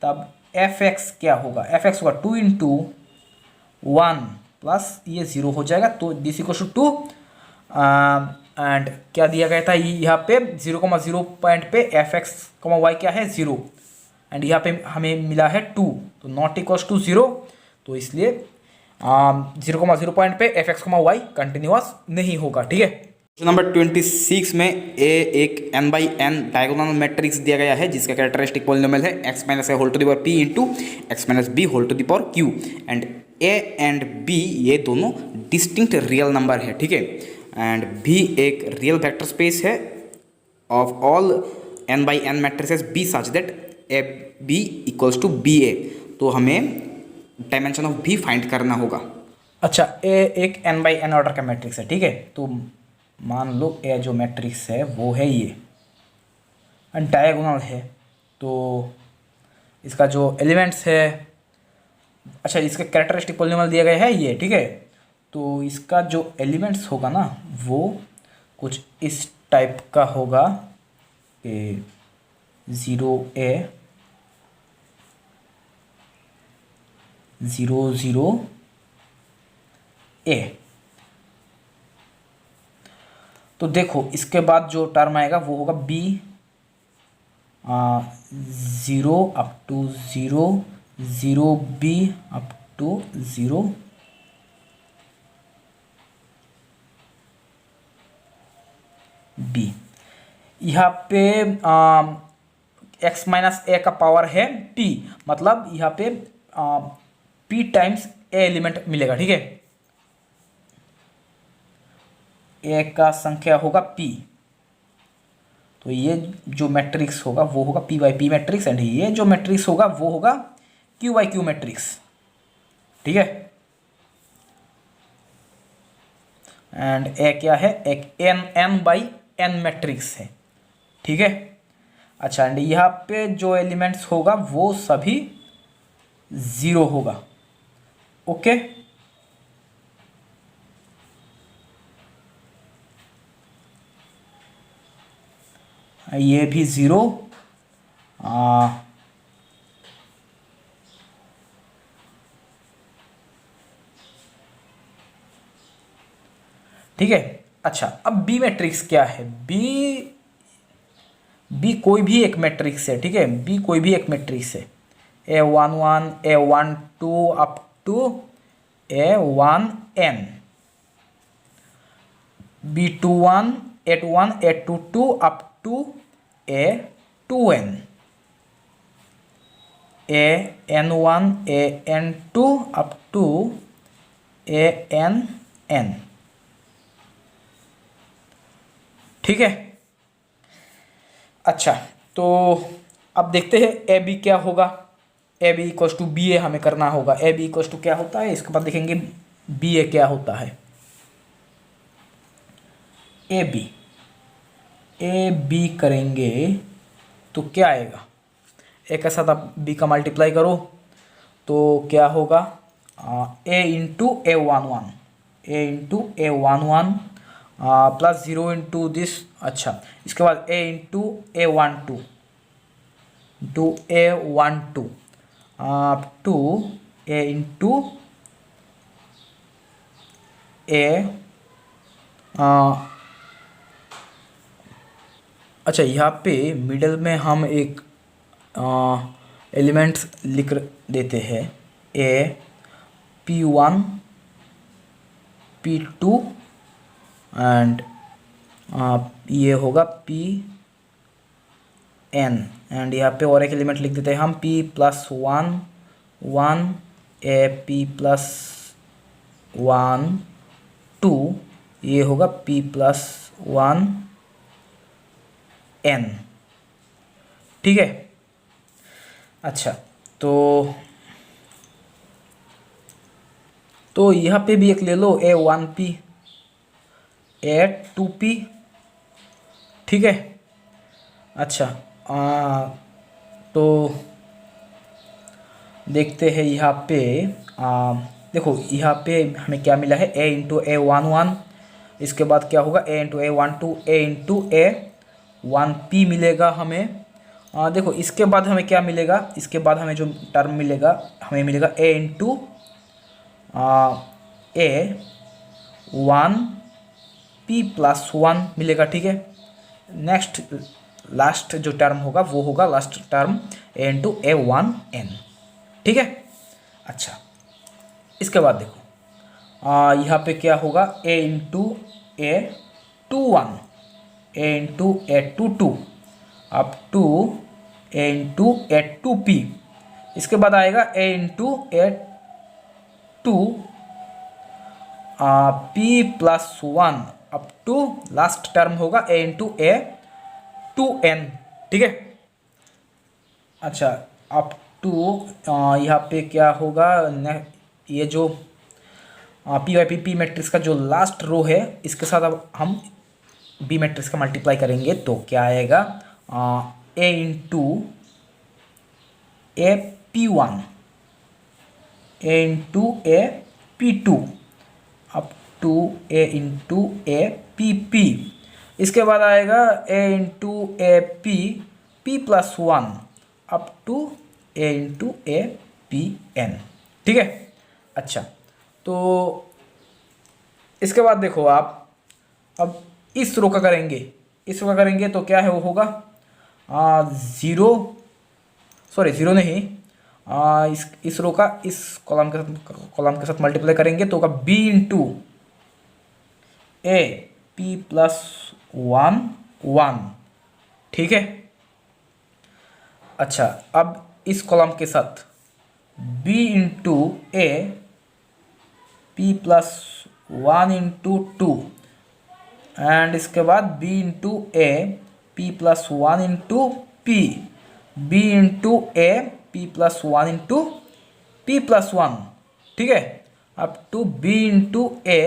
तब fx क्या होगा, fx होगा 2 इंटू 1 प्लस ये 0 हो जाएगा, तो दिस इक्वल टू 2, एंड क्या दिया गया था यहाँ पे 0,0 पॉइंट पे fx, y क्या है 0, एंड यहाँ पे हमें मिला है 2, तो नॉट इक्वल्स टू 0, तो इसलिए 0,0 पॉइंट पे fx, y कंटिन्यूअस नहीं होगा। ठीक है, नंबर 26 में ए एक n by n diagonal matrix दिया गया है जिसका कैरेक्टरिस्टिक पॉलिनोमियल है x minus a whole to the power p into x minus b whole to the power q, and a and b ये दोनों डिस्टिंक्ट रियल नंबर है। ठीक है, एंड b एक रियल वेक्टर स्पेस है of all n by n matrices b such that A b equals to B A, तो हमें dimension of b find करना होगा। अच्छा ए एक n बाई n ऑर्डर का मैट्रिक्स है। ठीक है, तो मान लो ए जो मैट्रिक्स है वो है ये, एंड डायगोनल है, तो इसका जो एलिमेंट्स है, अच्छा इसका कैरेक्टरिस्टिक पॉलिनोमियल दिया गया है ये। ठीक है, तो इसका जो एलिमेंट्स होगा ना वो कुछ इस टाइप का होगा कि 0a 0 0 a, तो देखो इसके बाद जो टर्म आएगा वो होगा b 0 up to 0 0 b up to 0 b। यहाँ पे x माइनस ए का पावर है p, मतलब यहाँ पे p टाइम्स ए एलिमेंट मिलेगा। ठीक है, ए का संख्या होगा p, तो ये जो मैट्रिक्स होगा वो होगा p by p matrix, and ये जो मैट्रिक्स होगा वो होगा q बाई q मैट्रिक्स। ठीक है, एंड ए क्या है, एक n बाई n मैट्रिक्स है। ठीक है, अच्छा एंड यहाँ पे जो एलिमेंट्स होगा वो सभी 0 होगा। ओके, ये भी 0, ठीक है। अच्छा अब बी मैट्रिक्स क्या है, बी कोई भी एक मैट्रिक्स है। ठीक है, बी कोई भी एक मैट्रिक्स है, A11 A12 up to A1n, B21 A21 A22 up to A2n। an1 an2 up to an ठीक है। अच्छा, तो अब देखते हैं ए बी क्या होगा। A B equals to B A हमें करना होगा। ए बी इक्वल्स टू क्या होता है, इसके बाद देखेंगे बी ए क्या होता है। ए बी करेंगे तो क्या आएगा, ए के साथ आप बी का मल्टीप्लाई करो तो क्या होगा, a into A one one, A into A one one plus zero into this. अच्छा, इसके बाद a into A one two to a one two to A into a अच्छा, यहाँ पे मिडल में हम एक एलिमेंट्स लिख देते हैं, A P one P two and ये होगा पी एन, एंड यहाँ पे और एक एलिमेंट लिख देते हैं हम P plus one one A P plus one to, ये होगा पी प्लस वन एन। ठीक है। अच्छा, तो यहाँ पे भी एक ले लो, a one p a two p. ठीक है। अच्छा, तो देखते हैं यहाँ पे, देखो यहाँ पे हमें क्या मिला है, ए इंटू ए वन वन, इसके बाद क्या होगा a into A one to, A into A one P मिलेगा हमें। देखो इसके बाद हमें क्या मिलेगा, इसके बाद हमें जो टर्म मिलेगा, हमें मिलेगा ए इंटू ए वन पी प्लस वन मिलेगा। ठीक है। नेक्स्ट लास्ट जो टर्म होगा वो होगा लास्ट टर्म ए इंटू ए वन एन। ठीक है। अच्छा, इसके बाद देखो यहाँ पे क्या होगा, a into A two one, A into A two two up to A into A two p. इसके बाद आएगा ए into A two P plus one up to last term होगा a into A two N. ठीक है। अच्छा, up to यहाँ पे क्या होगा, ये जो पी वाई पी मैट्रिक्स का जो लास्ट रो है, इसके साथ अब हम बी मैट्रिक्स का मल्टीप्लाई करेंगे तो क्या आएगा, ए into A P one, A into A P two up to A into A P P. इसके बाद आएगा ए into A P P plus one up to A into A P N. ठीक है। अच्छा, तो इसके बाद देखो आप अब इस रो का करेंगे, इस रो का करेंगे तो क्या है वो होगा ज़ीरो, सॉरी ज़ीरो नहीं, इस रो का इस कॉलम के साथ मल्टीप्लाई करेंगे तो होगा B into A P plus one one. ठीक है। अच्छा, अब इस कॉलम के साथ B into A P plus one into two, and इसके बाद B into A P plus one into P, B into A P plus one into P plus one. ठीक है। Up to B into A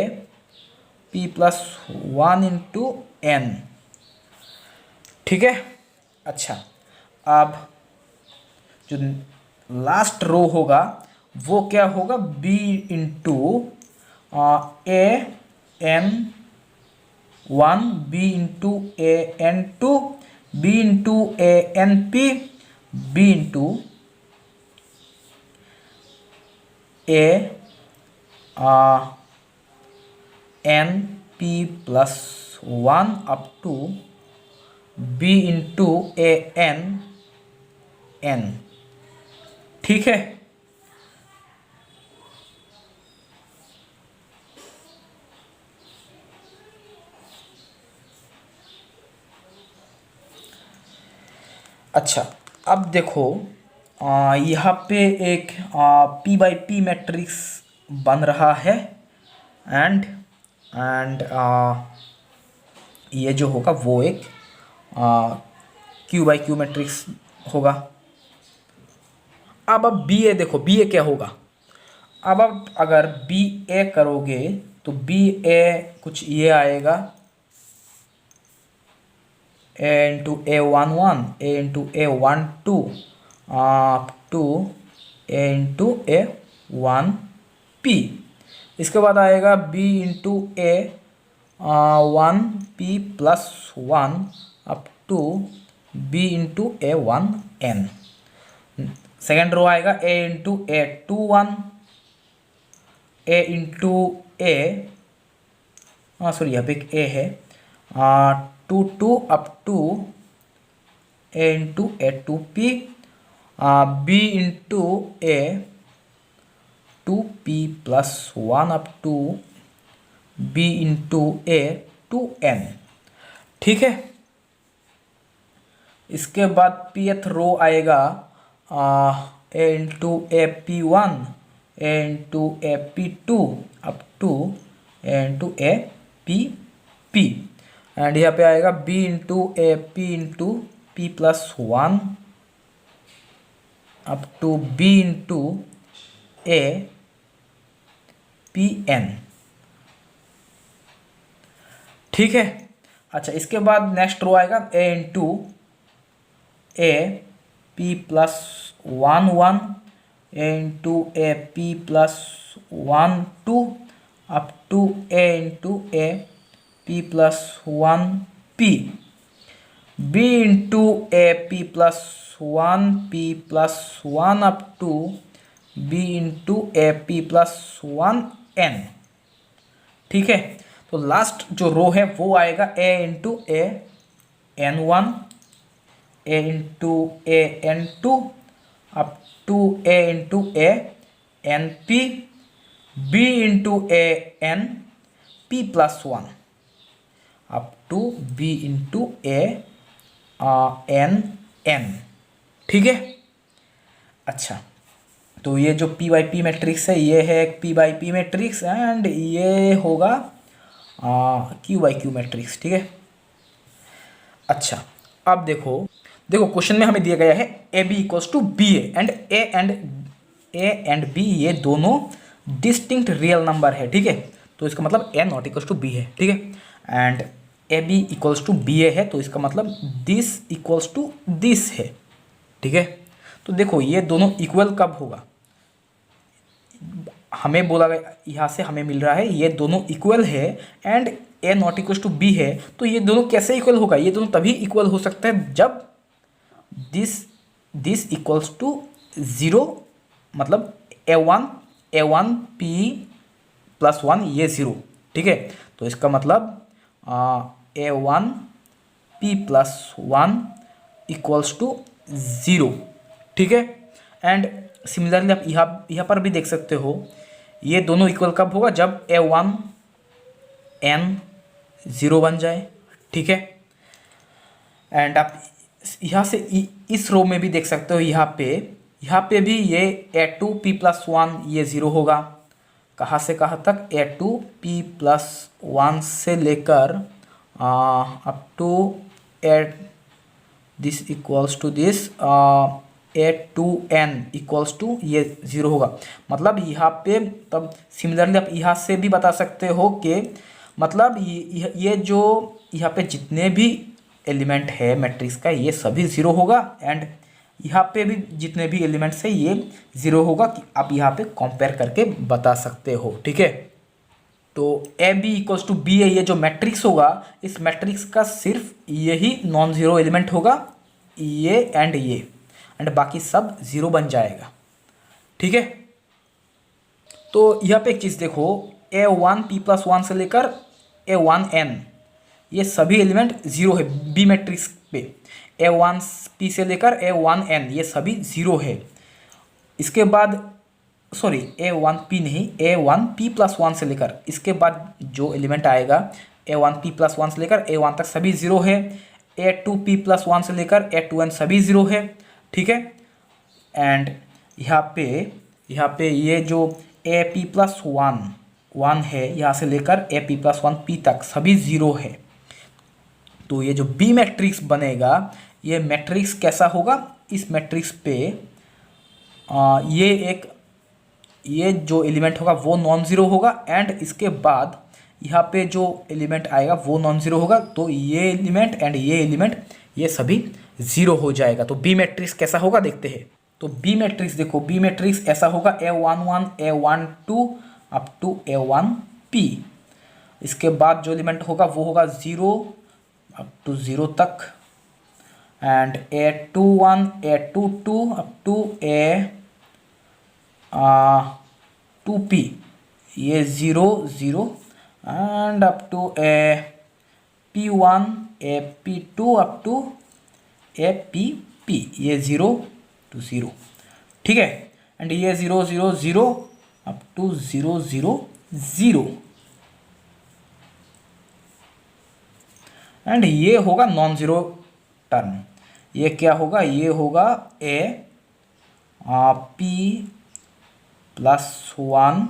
P plus one into N. ठीक है। अच्छा, अब जो last row होगा वो क्या होगा, B into A N one, B into A N two, B into A N P, B into A N P plus one up to B into A N N. ठीक है। अच्छा, अब देखो यहाँ पे एक पी बाई पी मैट्रिक्स बन रहा है एंड ये जो होगा वो एक क्यू बाई क्यू मैट्रिक्स होगा। अब बी ए देखो, बी ए क्या होगा। अब आप अगर बी ए करोगे तो बी ए कुछ ये आएगा, ए into A one one, A into A one two, to A into A one P. इसके बाद आएगा B into A one P plus one up to B into A one N. Second row आएगा ए into A two one, A into A, sorry यहाँ पे एक A है, two two up to A into A two P, B into A two P plus one up to B into A two N. ठीक है। इसके बाद pth row आएगा ए into A P one, A into A P two up to A into A P P. And यहाँ पे आएगा B into P plus one up to B into A P N. ठीक है। अच्छा, इसके बाद next row आएगा ए into A P plus one one, A into A P plus one two up to A into A P plus one P, B into A P plus one P plus one up to B into A P plus one N. ठीक है। तो last जो row है वो आएगा ए into A N one, A into A N two up to A into A N P, B into A N P plus one up to B into A N N. ठीक है। अच्छा, तो ये जो P by P matrix है ये है एक P by P matrix and ये होगा क्यू बाई क्यू मैट्रिक्स। ठीक है। अच्छा, अब देखो क्वेश्चन में हमें दिया गया है A B equals to B A and B ये दोनों डिस्टिंक्ट रियल नंबर है। ठीक है। तो इसका मतलब A not equals to B है। ठीक है। And A B equals to B A है तो इसका मतलब दिस इक्वल्स टू दिस है। ठीक है। तो देखो ये दोनों इक्वल कब होगा, हमें बोला गया यहाँ से हमें मिल रहा है ये दोनों इक्वल है and A not equals to B है। तो ये दोनों कैसे इक्वल होगा, ये दोनों तभी इक्वल हो सकता है जब दिस इक्वल्स टू ज़ीरो, मतलब A one P plus one ये ज़ीरो। ठीक है। तो इसका मतलब A one P plus one equals to zero. ठीक है। एंड सिमिलरली आप यहाँ पर भी देख सकते हो ये दोनों इक्वल कब होगा, जब ए वन एन ज़ीरो बन जाए। ठीक है। एंड आप यहाँ से इस रो में भी देख सकते हो, यहाँ पे भी ये A two P plus one ये ज़ीरो होगा। कहाँ से कहाँ तक, A two P plus one से लेकर up to A this equals to this A two N equals to ये ज़ीरो होगा। मतलब यहाँ पे तब सिमिलरली आप यहाँ से भी बता सकते हो कि मतलब ये जो यहाँ पे जितने भी एलिमेंट है मैट्रिक्स का ये सभी ज़ीरो होगा एंड यहाँ पे भी जितने भी एलिमेंट्स है ये ज़ीरो होगा। कि आप यहाँ पे कंपेयर करके बता सकते हो। ठीक है। तो A B equals to B A ये जो मैट्रिक्स होगा इस मैट्रिक्स का सिर्फ यही नॉन ज़ीरो एलिमेंट होगा, ये एंड बाकी सब ज़ीरो बन जाएगा। ठीक है। तो यहाँ पे एक चीज़ देखो, ए वन पी प्लस वन से लेकर ए वन एन ये सभी एलिमेंट ज़ीरो है बी मैट्रिक्स पे। ए वन पी से लेकर ए वन एन ये सभी ज़ीरो है। इसके बाद सॉरी ए वन पी नहीं, ए वन पी प्लस वन से लेकर इसके बाद जो एलिमेंट आएगा ए वन पी प्लस वन से लेकर ए वन तक सभी ज़ीरो है। ए टू पी प्लस वन से लेकर ए टू एन सभी ज़ीरो है। ठीक है। एंड यहाँ पे ये जो ए पी प्लस वन है, यहाँ से लेकर ए पी प्लस वन पी तक सभी ज़ीरो है। तो ये जो बी मैट्रिक्स बनेगा, ये मैट्रिक्स कैसा होगा, इस मैट्रिक्स पे ये जो एलिमेंट होगा वो नॉन ज़ीरो होगा, एंड इसके बाद यहाँ पे जो एलिमेंट आएगा वो नॉन ज़ीरो होगा। तो ये एलिमेंट एंड ये एलिमेंट ये सभी ज़ीरो हो जाएगा। तो बी मैट्रिक्स कैसा होगा देखते हैं। तो बी मैट्रिक्स देखो, बी मैट्रिक्स ऐसा होगा A11 A12 up to A1P। इसके बाद जो एलिमेंट होगा वो होगा 0 अप टू 0 तक, and A21 A22 up to A2P, ये 0 0 and up to P1 P2 up to P, ये 0 to 0, ठीक है। एंड ये 0 0 0 अप टू 0 0 0, एंड ये होगा नॉन ज़ीरो टर्म। ये क्या होगा, ये होगा P प्लस 1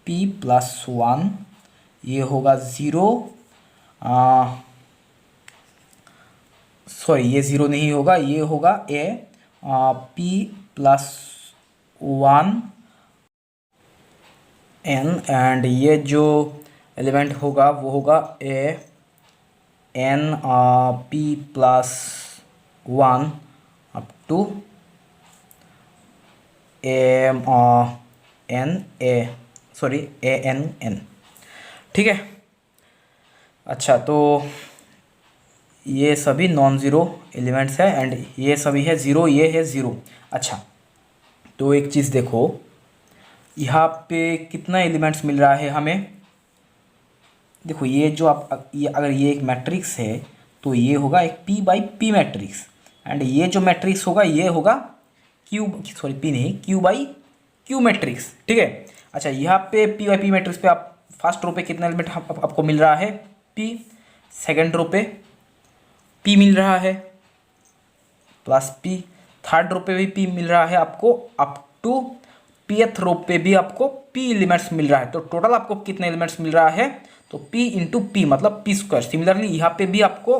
P प्लस 1, ये होगा 0, सॉरी ये 0 नहीं होगा, ये होगा P प्लस 1 N, एंड ये जो एलिमेंट होगा वो होगा N P plus 1 up to AN, ठीक है। अच्छा, तो ये सभी नॉन ज़ीरो एलिमेंट्स है, एंड ये सभी है ज़ीरो, ये है ज़ीरो। अच्छा, तो एक चीज़ देखो, यहाँ पे कितना एलिमेंट्स मिल रहा है हमें। देखो ये जो अगर ये एक मैट्रिक्स है तो ये होगा एक P by P matrix, and ये जो मैट्रिक्स होगा ये होगा Q बाई Q मैट्रिक्स, ठीक है। अच्छा, यहाँ पे P बाई P मैट्रिक्स पे आप फर्स्ट रो पे कितना एलिमेंट आपको मिल रहा है, P। सेकेंड रो पे P मिल रहा है प्लस P। थर्ड रो पे भी P मिल रहा है आपको, अप टू Pth रो पे भी आपको P एलिमेंट्स मिल रहा है। तो टोटल आपको कितने एलिमेंट्स मिल रहा है, तो P इंटू P मतलब P स्क्वायर। सिमिलरली यहाँ पे भी आपको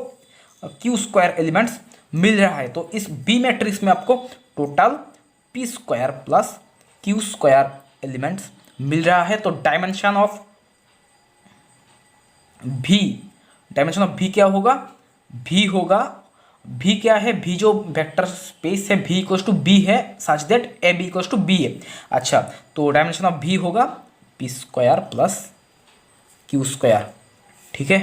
Q स्क्वायर एलिमेंट्स मिल रहा है। तो इस B मैट्रिक्स में आपको total P square plus Q square elements मिल रहा है। तो डायमेंशन ऑफ V क्या होगा, V होगा, V क्या है, V जो वेक्टर स्पेस है V इक्वल्स टू B है, such that AB equals to B है। अच्छा, तो डायमेंशन ऑफ V होगा P square plus Q square, ठीक है।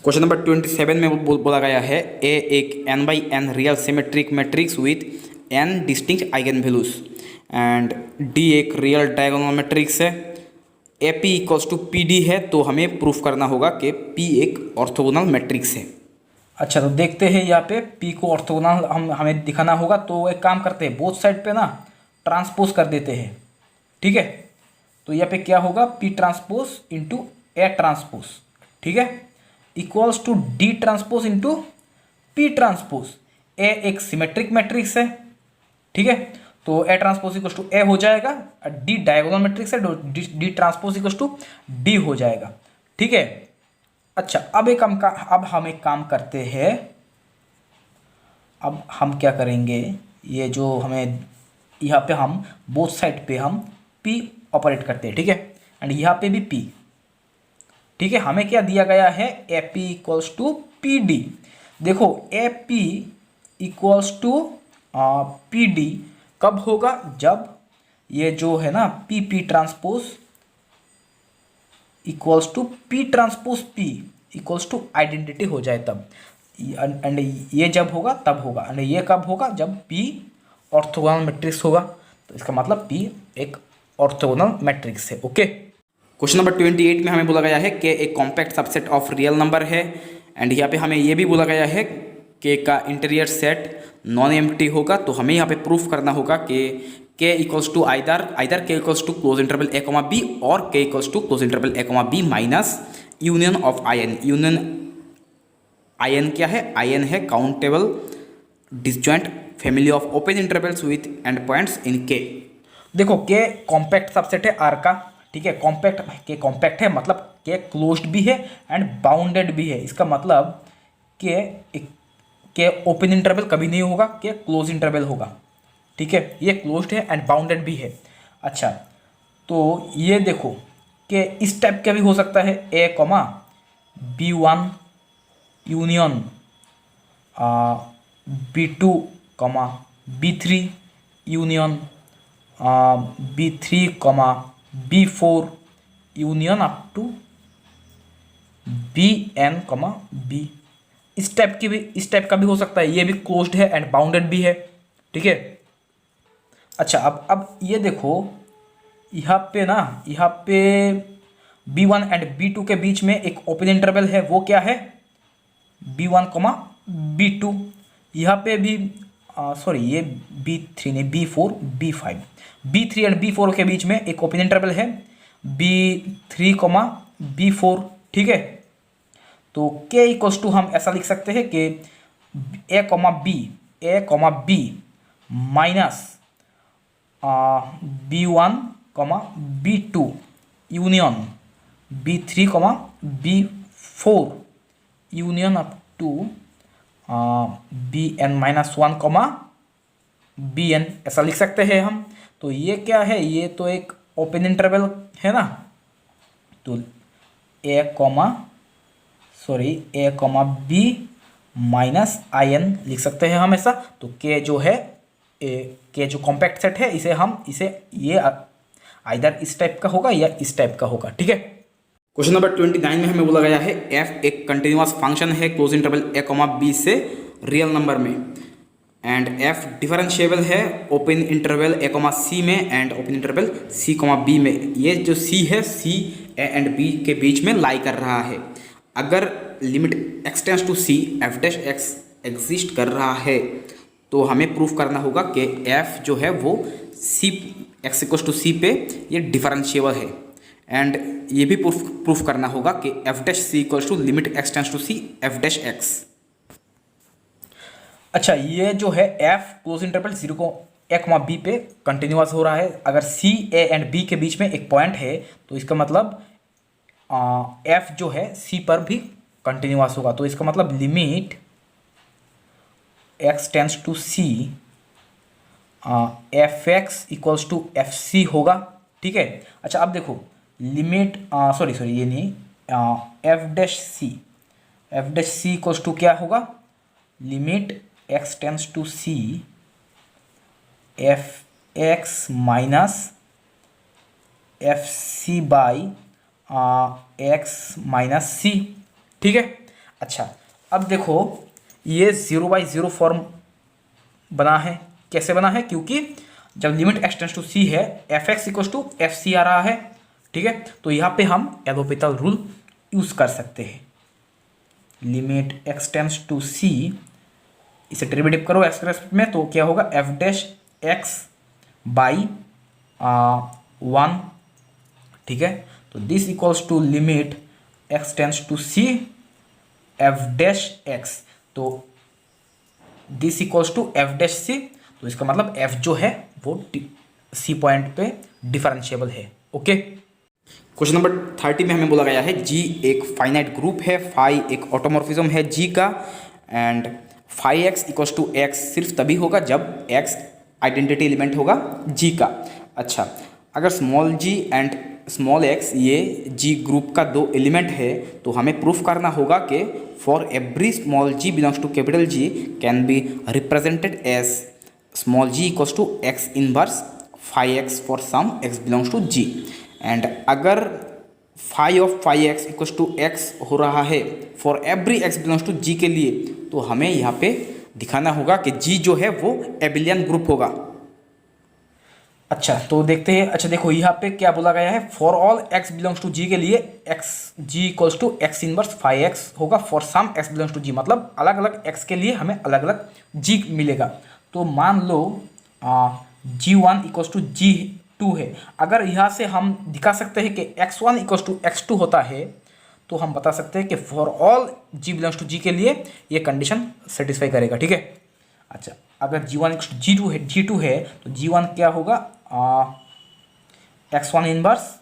क्वेश्चन नंबर 27 में बोला गया है ए एक n by n real symmetric matrix with n distinct eigen values, and D एक रियल डायगोनल मैट्रिक्स है, AP इक्वल्स टू PD है। तो हमें प्रूफ करना होगा कि P एक ऑर्थोगोनल मैट्रिक्स है। अच्छा, तो देखते हैं यहाँ पे P को ऑर्थोगोनल हमें दिखाना होगा। तो एक काम करते हैं, बोथ साइड पे ना ट्रांसपोज कर देते हैं, ठीक है। तो यहाँ पे क्या होगा, P transpose into A transpose, ठीक है, equals to D transpose into P transpose. A एक सिमेट्रिक मैट्रिक्स है, ठीक है, तो A transpose equals to A हो जाएगा। D डायगोनल मैट्रिक्स है, D transpose equals to D हो जाएगा, ठीक है। अच्छा, अब हम एक काम करते हैं। अब हम क्या करेंगे, ये जो हमें यहाँ पे हम बोथ साइड पे हम P ऑपरेट करते हैं, ठीक है, एंड यहाँ पे भी P, ठीक है। हमें क्या दिया गया है, AP इक्वल्स टू PD। देखो AP इक्वल्स टू PD कब होगा, जब ये जो है ना P transpose equals to P transpose P equals to identity हो जाए तब, एंड ये जब होगा तब होगा, एंड ये कब होगा, जब P ऑर्थोगोनल मैट्रिक्स होगा। तो इसका मतलब P एक ऑर्थोगोनल मैट्रिक्स है, ओके। क्वेश्चन नंबर 28 में हमें बोला गया है कि एक compact subset of real number है, एंड यहाँ पे हमें ये भी बोला गया है कि का इंटीरियर सेट नॉन एम्प्टी होगा। तो हमें यहाँ पे प्रूफ करना होगा कि K equals to either K equals to close interval A comma B और K equals to close interval A comma B minus union of IN। Union IN क्या है, IN है countable disjoint family of open intervals with endpoints in K। देखो के compact subset है are का, ठीक है, कॉम्पैक्ट के कॉम्पैक्ट है मतलब के क्लोज्ड भी है एंड बाउंडेड भी है। इसका मतलब के ओपन इंटरवल कभी नहीं होगा, के क्लोज इंटरवल होगा, ठीक है। ये क्लोज्ड है एंड बाउंडेड भी है। अच्छा, तो ये देखो कि इस टाइप का भी हो सकता है, A comma B1 union B2 comma B3 union B3 comma B4 union up to BN comma B। इस टाइप का भी हो सकता है। ये भी क्लोज्ड है एंड बाउंडेड भी है, ठीक है। अच्छा, अब ये देखो यहाँ पे B1 एंड B2 के बीच में एक ओपन इंटरवल है, वो क्या है B1 कॉमा B2। यहाँ पे भी सॉरी ये B3 नहीं B4 B5, B3 and B4 के बीच में एक ओपन इंटरवल है B3 कॉमा B4, ठीक है। तो K इक्वल्स टू हम ऐसा लिख सकते हैं कि A comma B minus B1 comma B2 union B3 comma B4 union up to BN minus 1 comma BN, ऐसा लिख सकते हैं हम। तो ये क्या है, ये तो एक ओपन इंटरवल है ना, तो A comma B minus IN लिख सकते हैं हम ऐसा। तो K जो है के जो कॉम्पैक्ट सेट है इसे ये आइदर इस टाइप का होगा या इस टाइप का होगा, ठीक है। क्वेश्चन नंबर 29 में हमें बोला गया है f एक कंटिन्यूअस फंक्शन है close interval a comma b से रियल नंबर में, एंड f डिफरेंशिएबल है open interval a comma c में and open interval c comma b में। ये जो c है c a एंड b के बीच में लाई कर रहा है। अगर limit x tends to c f dash x exist कर रहा है तो हमें प्रूफ करना होगा कि f जो है वो c x equals to c पे ये डिफरेंशिएबल है, एंड ये भी प्रूफ करना होगा कि f dash c equals to limit x tends to c f dash x। अच्छा, ये जो है f क्लोज इंटरवल 0 को a कॉमा b पे कंटिन्यूअस हो रहा है। अगर c a एंड b के बीच में एक पॉइंट है तो इसका मतलब f जो है c पर भी कंटिन्यूअस होगा। तो इसका मतलब limit x tends to c fx equals to fc होगा, ठीक है। अच्छा, अब देखो लिमिट सॉरी ये नहीं f dash c equals to क्या होगा, limit x tends to c fx minus fc by x minus c, ठीक है। अच्छा, अब देखो ये 0/0 फॉर्म बना है। कैसे बना है, क्योंकि जब limit x tends to c है fx इक्वल्स टू fc आ रहा है, ठीक है। तो यहाँ पे हम एलोपिटल रूल यूज़ कर सकते हैं। Limit x tends to c, इसे डेरिवेटिव करो x के रेस्पेक्ट में, तो क्या होगा f डैश x बाई 1, ठीक है। तो this equals to limit x tends to c f dash x, तो this equals to f dash c। तो इसका मतलब f जो है वो c पॉइंट पे डिफरेंशिएबल है, ओके। क्वेश्चन नंबर 30 में हमें बोला गया है g एक फाइनाइट ग्रुप है, फाई एक ऑटोमॉर्फिज्म है g का, and phi x equals to x सिर्फ तभी होगा जब x आइडेंटिटी एलिमेंट होगा g का। अच्छा, अगर small g and small x ये g ग्रुप का दो एलिमेंट है तो हमें प्रूफ करना होगा कि for every small g belongs to capital G can be represented as small g equals to x inverse phi x for some x belongs to g, and अगर phi of phi x equals to x हो रहा है for every x belongs to g के लिए, तो हमें यहाँ पे दिखाना होगा कि g जो है वो एबिलियन ग्रुप होगा। अच्छा, तो देखते हैं। अच्छा देखो, यहाँ पे क्या बोला गया है, for all x belongs to g के लिए g equals to x inverse phi x होगा for some x belongs to g, मतलब अलग अलग x के लिए हमें अलग अलग g मिलेगा। तो मान लो g1 इक्वल्स टू g2 है। अगर यहाँ से हम दिखा सकते हैं कि x1 इक्वल्स टू x2 होता है तो हम बता सकते हैं कि for all g belongs to g के लिए ये कंडीशन सेटिस्फाई करेगा, ठीक है। अच्छा, अगर G1 G2 है तो G1 क्या होगा, x1 inverse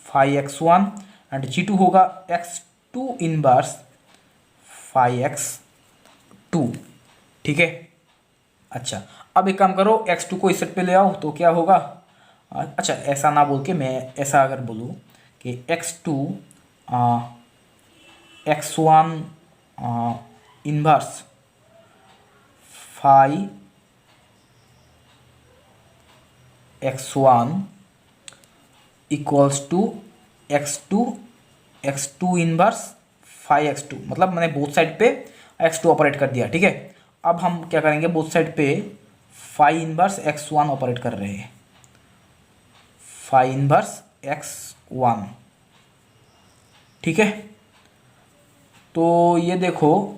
5x1 and G2 होगा x2 इनवर्स 5x2, ठीक है। अच्छा, अब एक काम करो, x2 को इस सेट पे ले आओ तो क्या होगा, अच्छा ऐसा ना बोल के मैं ऐसा अगर बोलूँ कि x2 x1 inverse 5x1 equals to x2 inverse 5x2, मतलब मैंने बोथ साइड पे x2 ऑपरेट कर दिया, ठीक है। अब हम क्या करेंगे, बोथ साइड पे 5 इनवर्स x1 ऑपरेट कर रहे हैं, 5 इनवर्स x1, ठीक है। तो ये देखो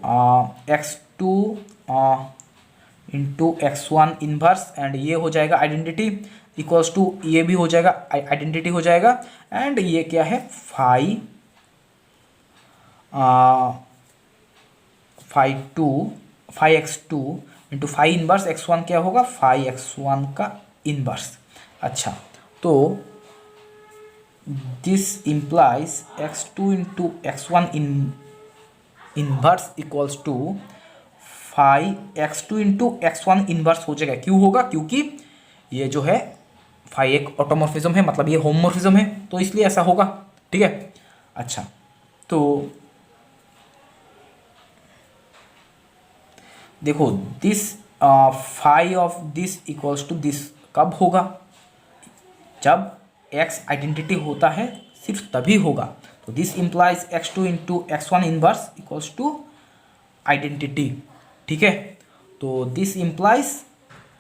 x2 into x1 inverse and ये हो जाएगा आइडेंटिटी इक्वल्स टू, ये भी हो जाएगा आइडेंटिटी हो जाएगा, एंड ये क्या है 5x2 इंटू 5 इनवर्स x1 क्या होगा 5x1 का इनवर्स। अच्छा, तो this implies x2 into x1 inverse equals to 5x2 into x1 inverse हो जाएगा। क्यों होगा, क्योंकि ये जो है 5 एक ऑटोमॉर्फिज्म है, मतलब ये होमोमॉर्फिज्म है, तो इसलिए ऐसा होगा, ठीक है। अच्छा, तो देखो this 5 of this equals to this कब होगा, जब x आइडेंटिटी होता है सिर्फ तभी होगा। तो this implies x2 into x1 inverse equals to identity, ठीक है। तो this implies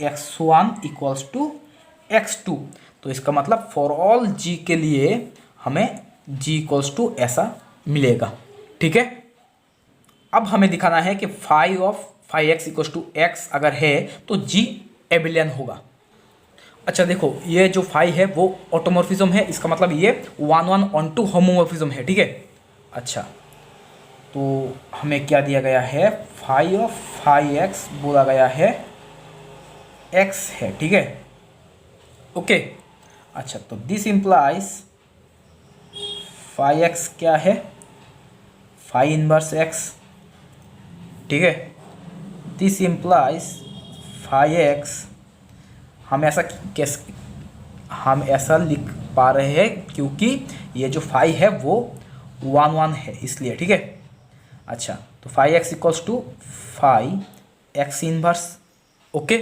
x1 equals to x2, तो इसका मतलब फॉर ऑल g के लिए हमें g इक्वल्स टू ऐसा मिलेगा, ठीक है। अब हमें दिखाना है कि 5 of 5x equals to x अगर है तो g एबिलियन होगा। अच्छा देखो, ये जो 5 है वो ऑटोमॉर्फिज्म है, इसका मतलब ये 1 ऑन टू होमोमॉर्फिज्म है, ठीक है। अच्छा, तो हमें क्या दिया गया है, 5 ऑफ 5x बोला गया है x है, ठीक है, ओके। अच्छा, तो दिस इम्प्लाइज 5x क्या है 5 इनवर्स x, ठीक है। दिस इम्प्लाइज 5x, हम ऐसा लिख पा रहे हैं क्योंकि ये जो 5 है वो 1 है, इसलिए, ठीक है। अच्छा, तो 5x equals to 5x inverse, okay.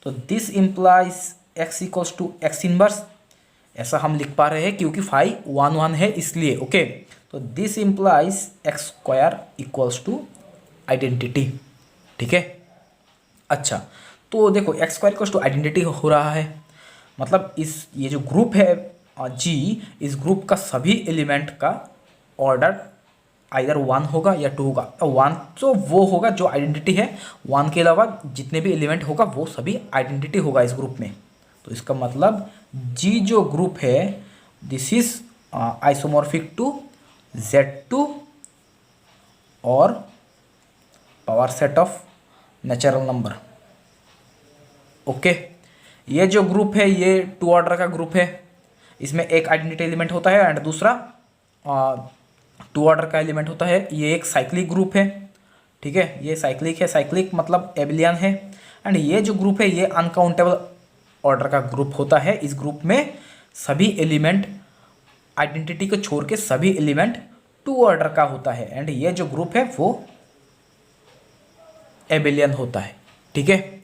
तो this implies x equals to x inverse, ऐसा हम लिख पा रहे हैं क्योंकि 5 1 है, इसलिए, ओके। तो this implies x square equals to identity, ठीक है। अच्छा, तो देखो x square equals to identity हो रहा है, मतलब ये जो ग्रुप है G, इस ग्रुप का सभी एलिमेंट का ऑर्डर आइदर 1 होगा या 2 होगा। 1 तो वो होगा जो आइडेंटिटी है, 1 के अलावा जितने भी एलिमेंट होगा वो सभी आइडेंटिटी होगा इस ग्रुप में। तो इसका मतलब G जो ग्रुप है this is isomorphic to Z2 और power set of natural number, okay. ये जो ग्रुप है ये 2 ऑर्डर का ग्रुप है, इसमें एक आइडेंटिटी एलिमेंट होता है एंड दूसरा 2 ऑर्डर का एलिमेंट होता है। ये एक साइक्लिक ग्रुप है, ठीक है, ये साइक्लिक है, साइक्लिक मतलब एबिलियन है। एंड ये जो ग्रुप है ये अनकाउंटेबल ऑर्डर का ग्रुप होता है। इस ग्रुप में सभी एलिमेंट आइडेंटिटी को छोड़ के सभी एलिमेंट 2 ऑर्डर का होता है, एंड ये जो ग्रुप है वो एबिलियन होता है, ठीक है।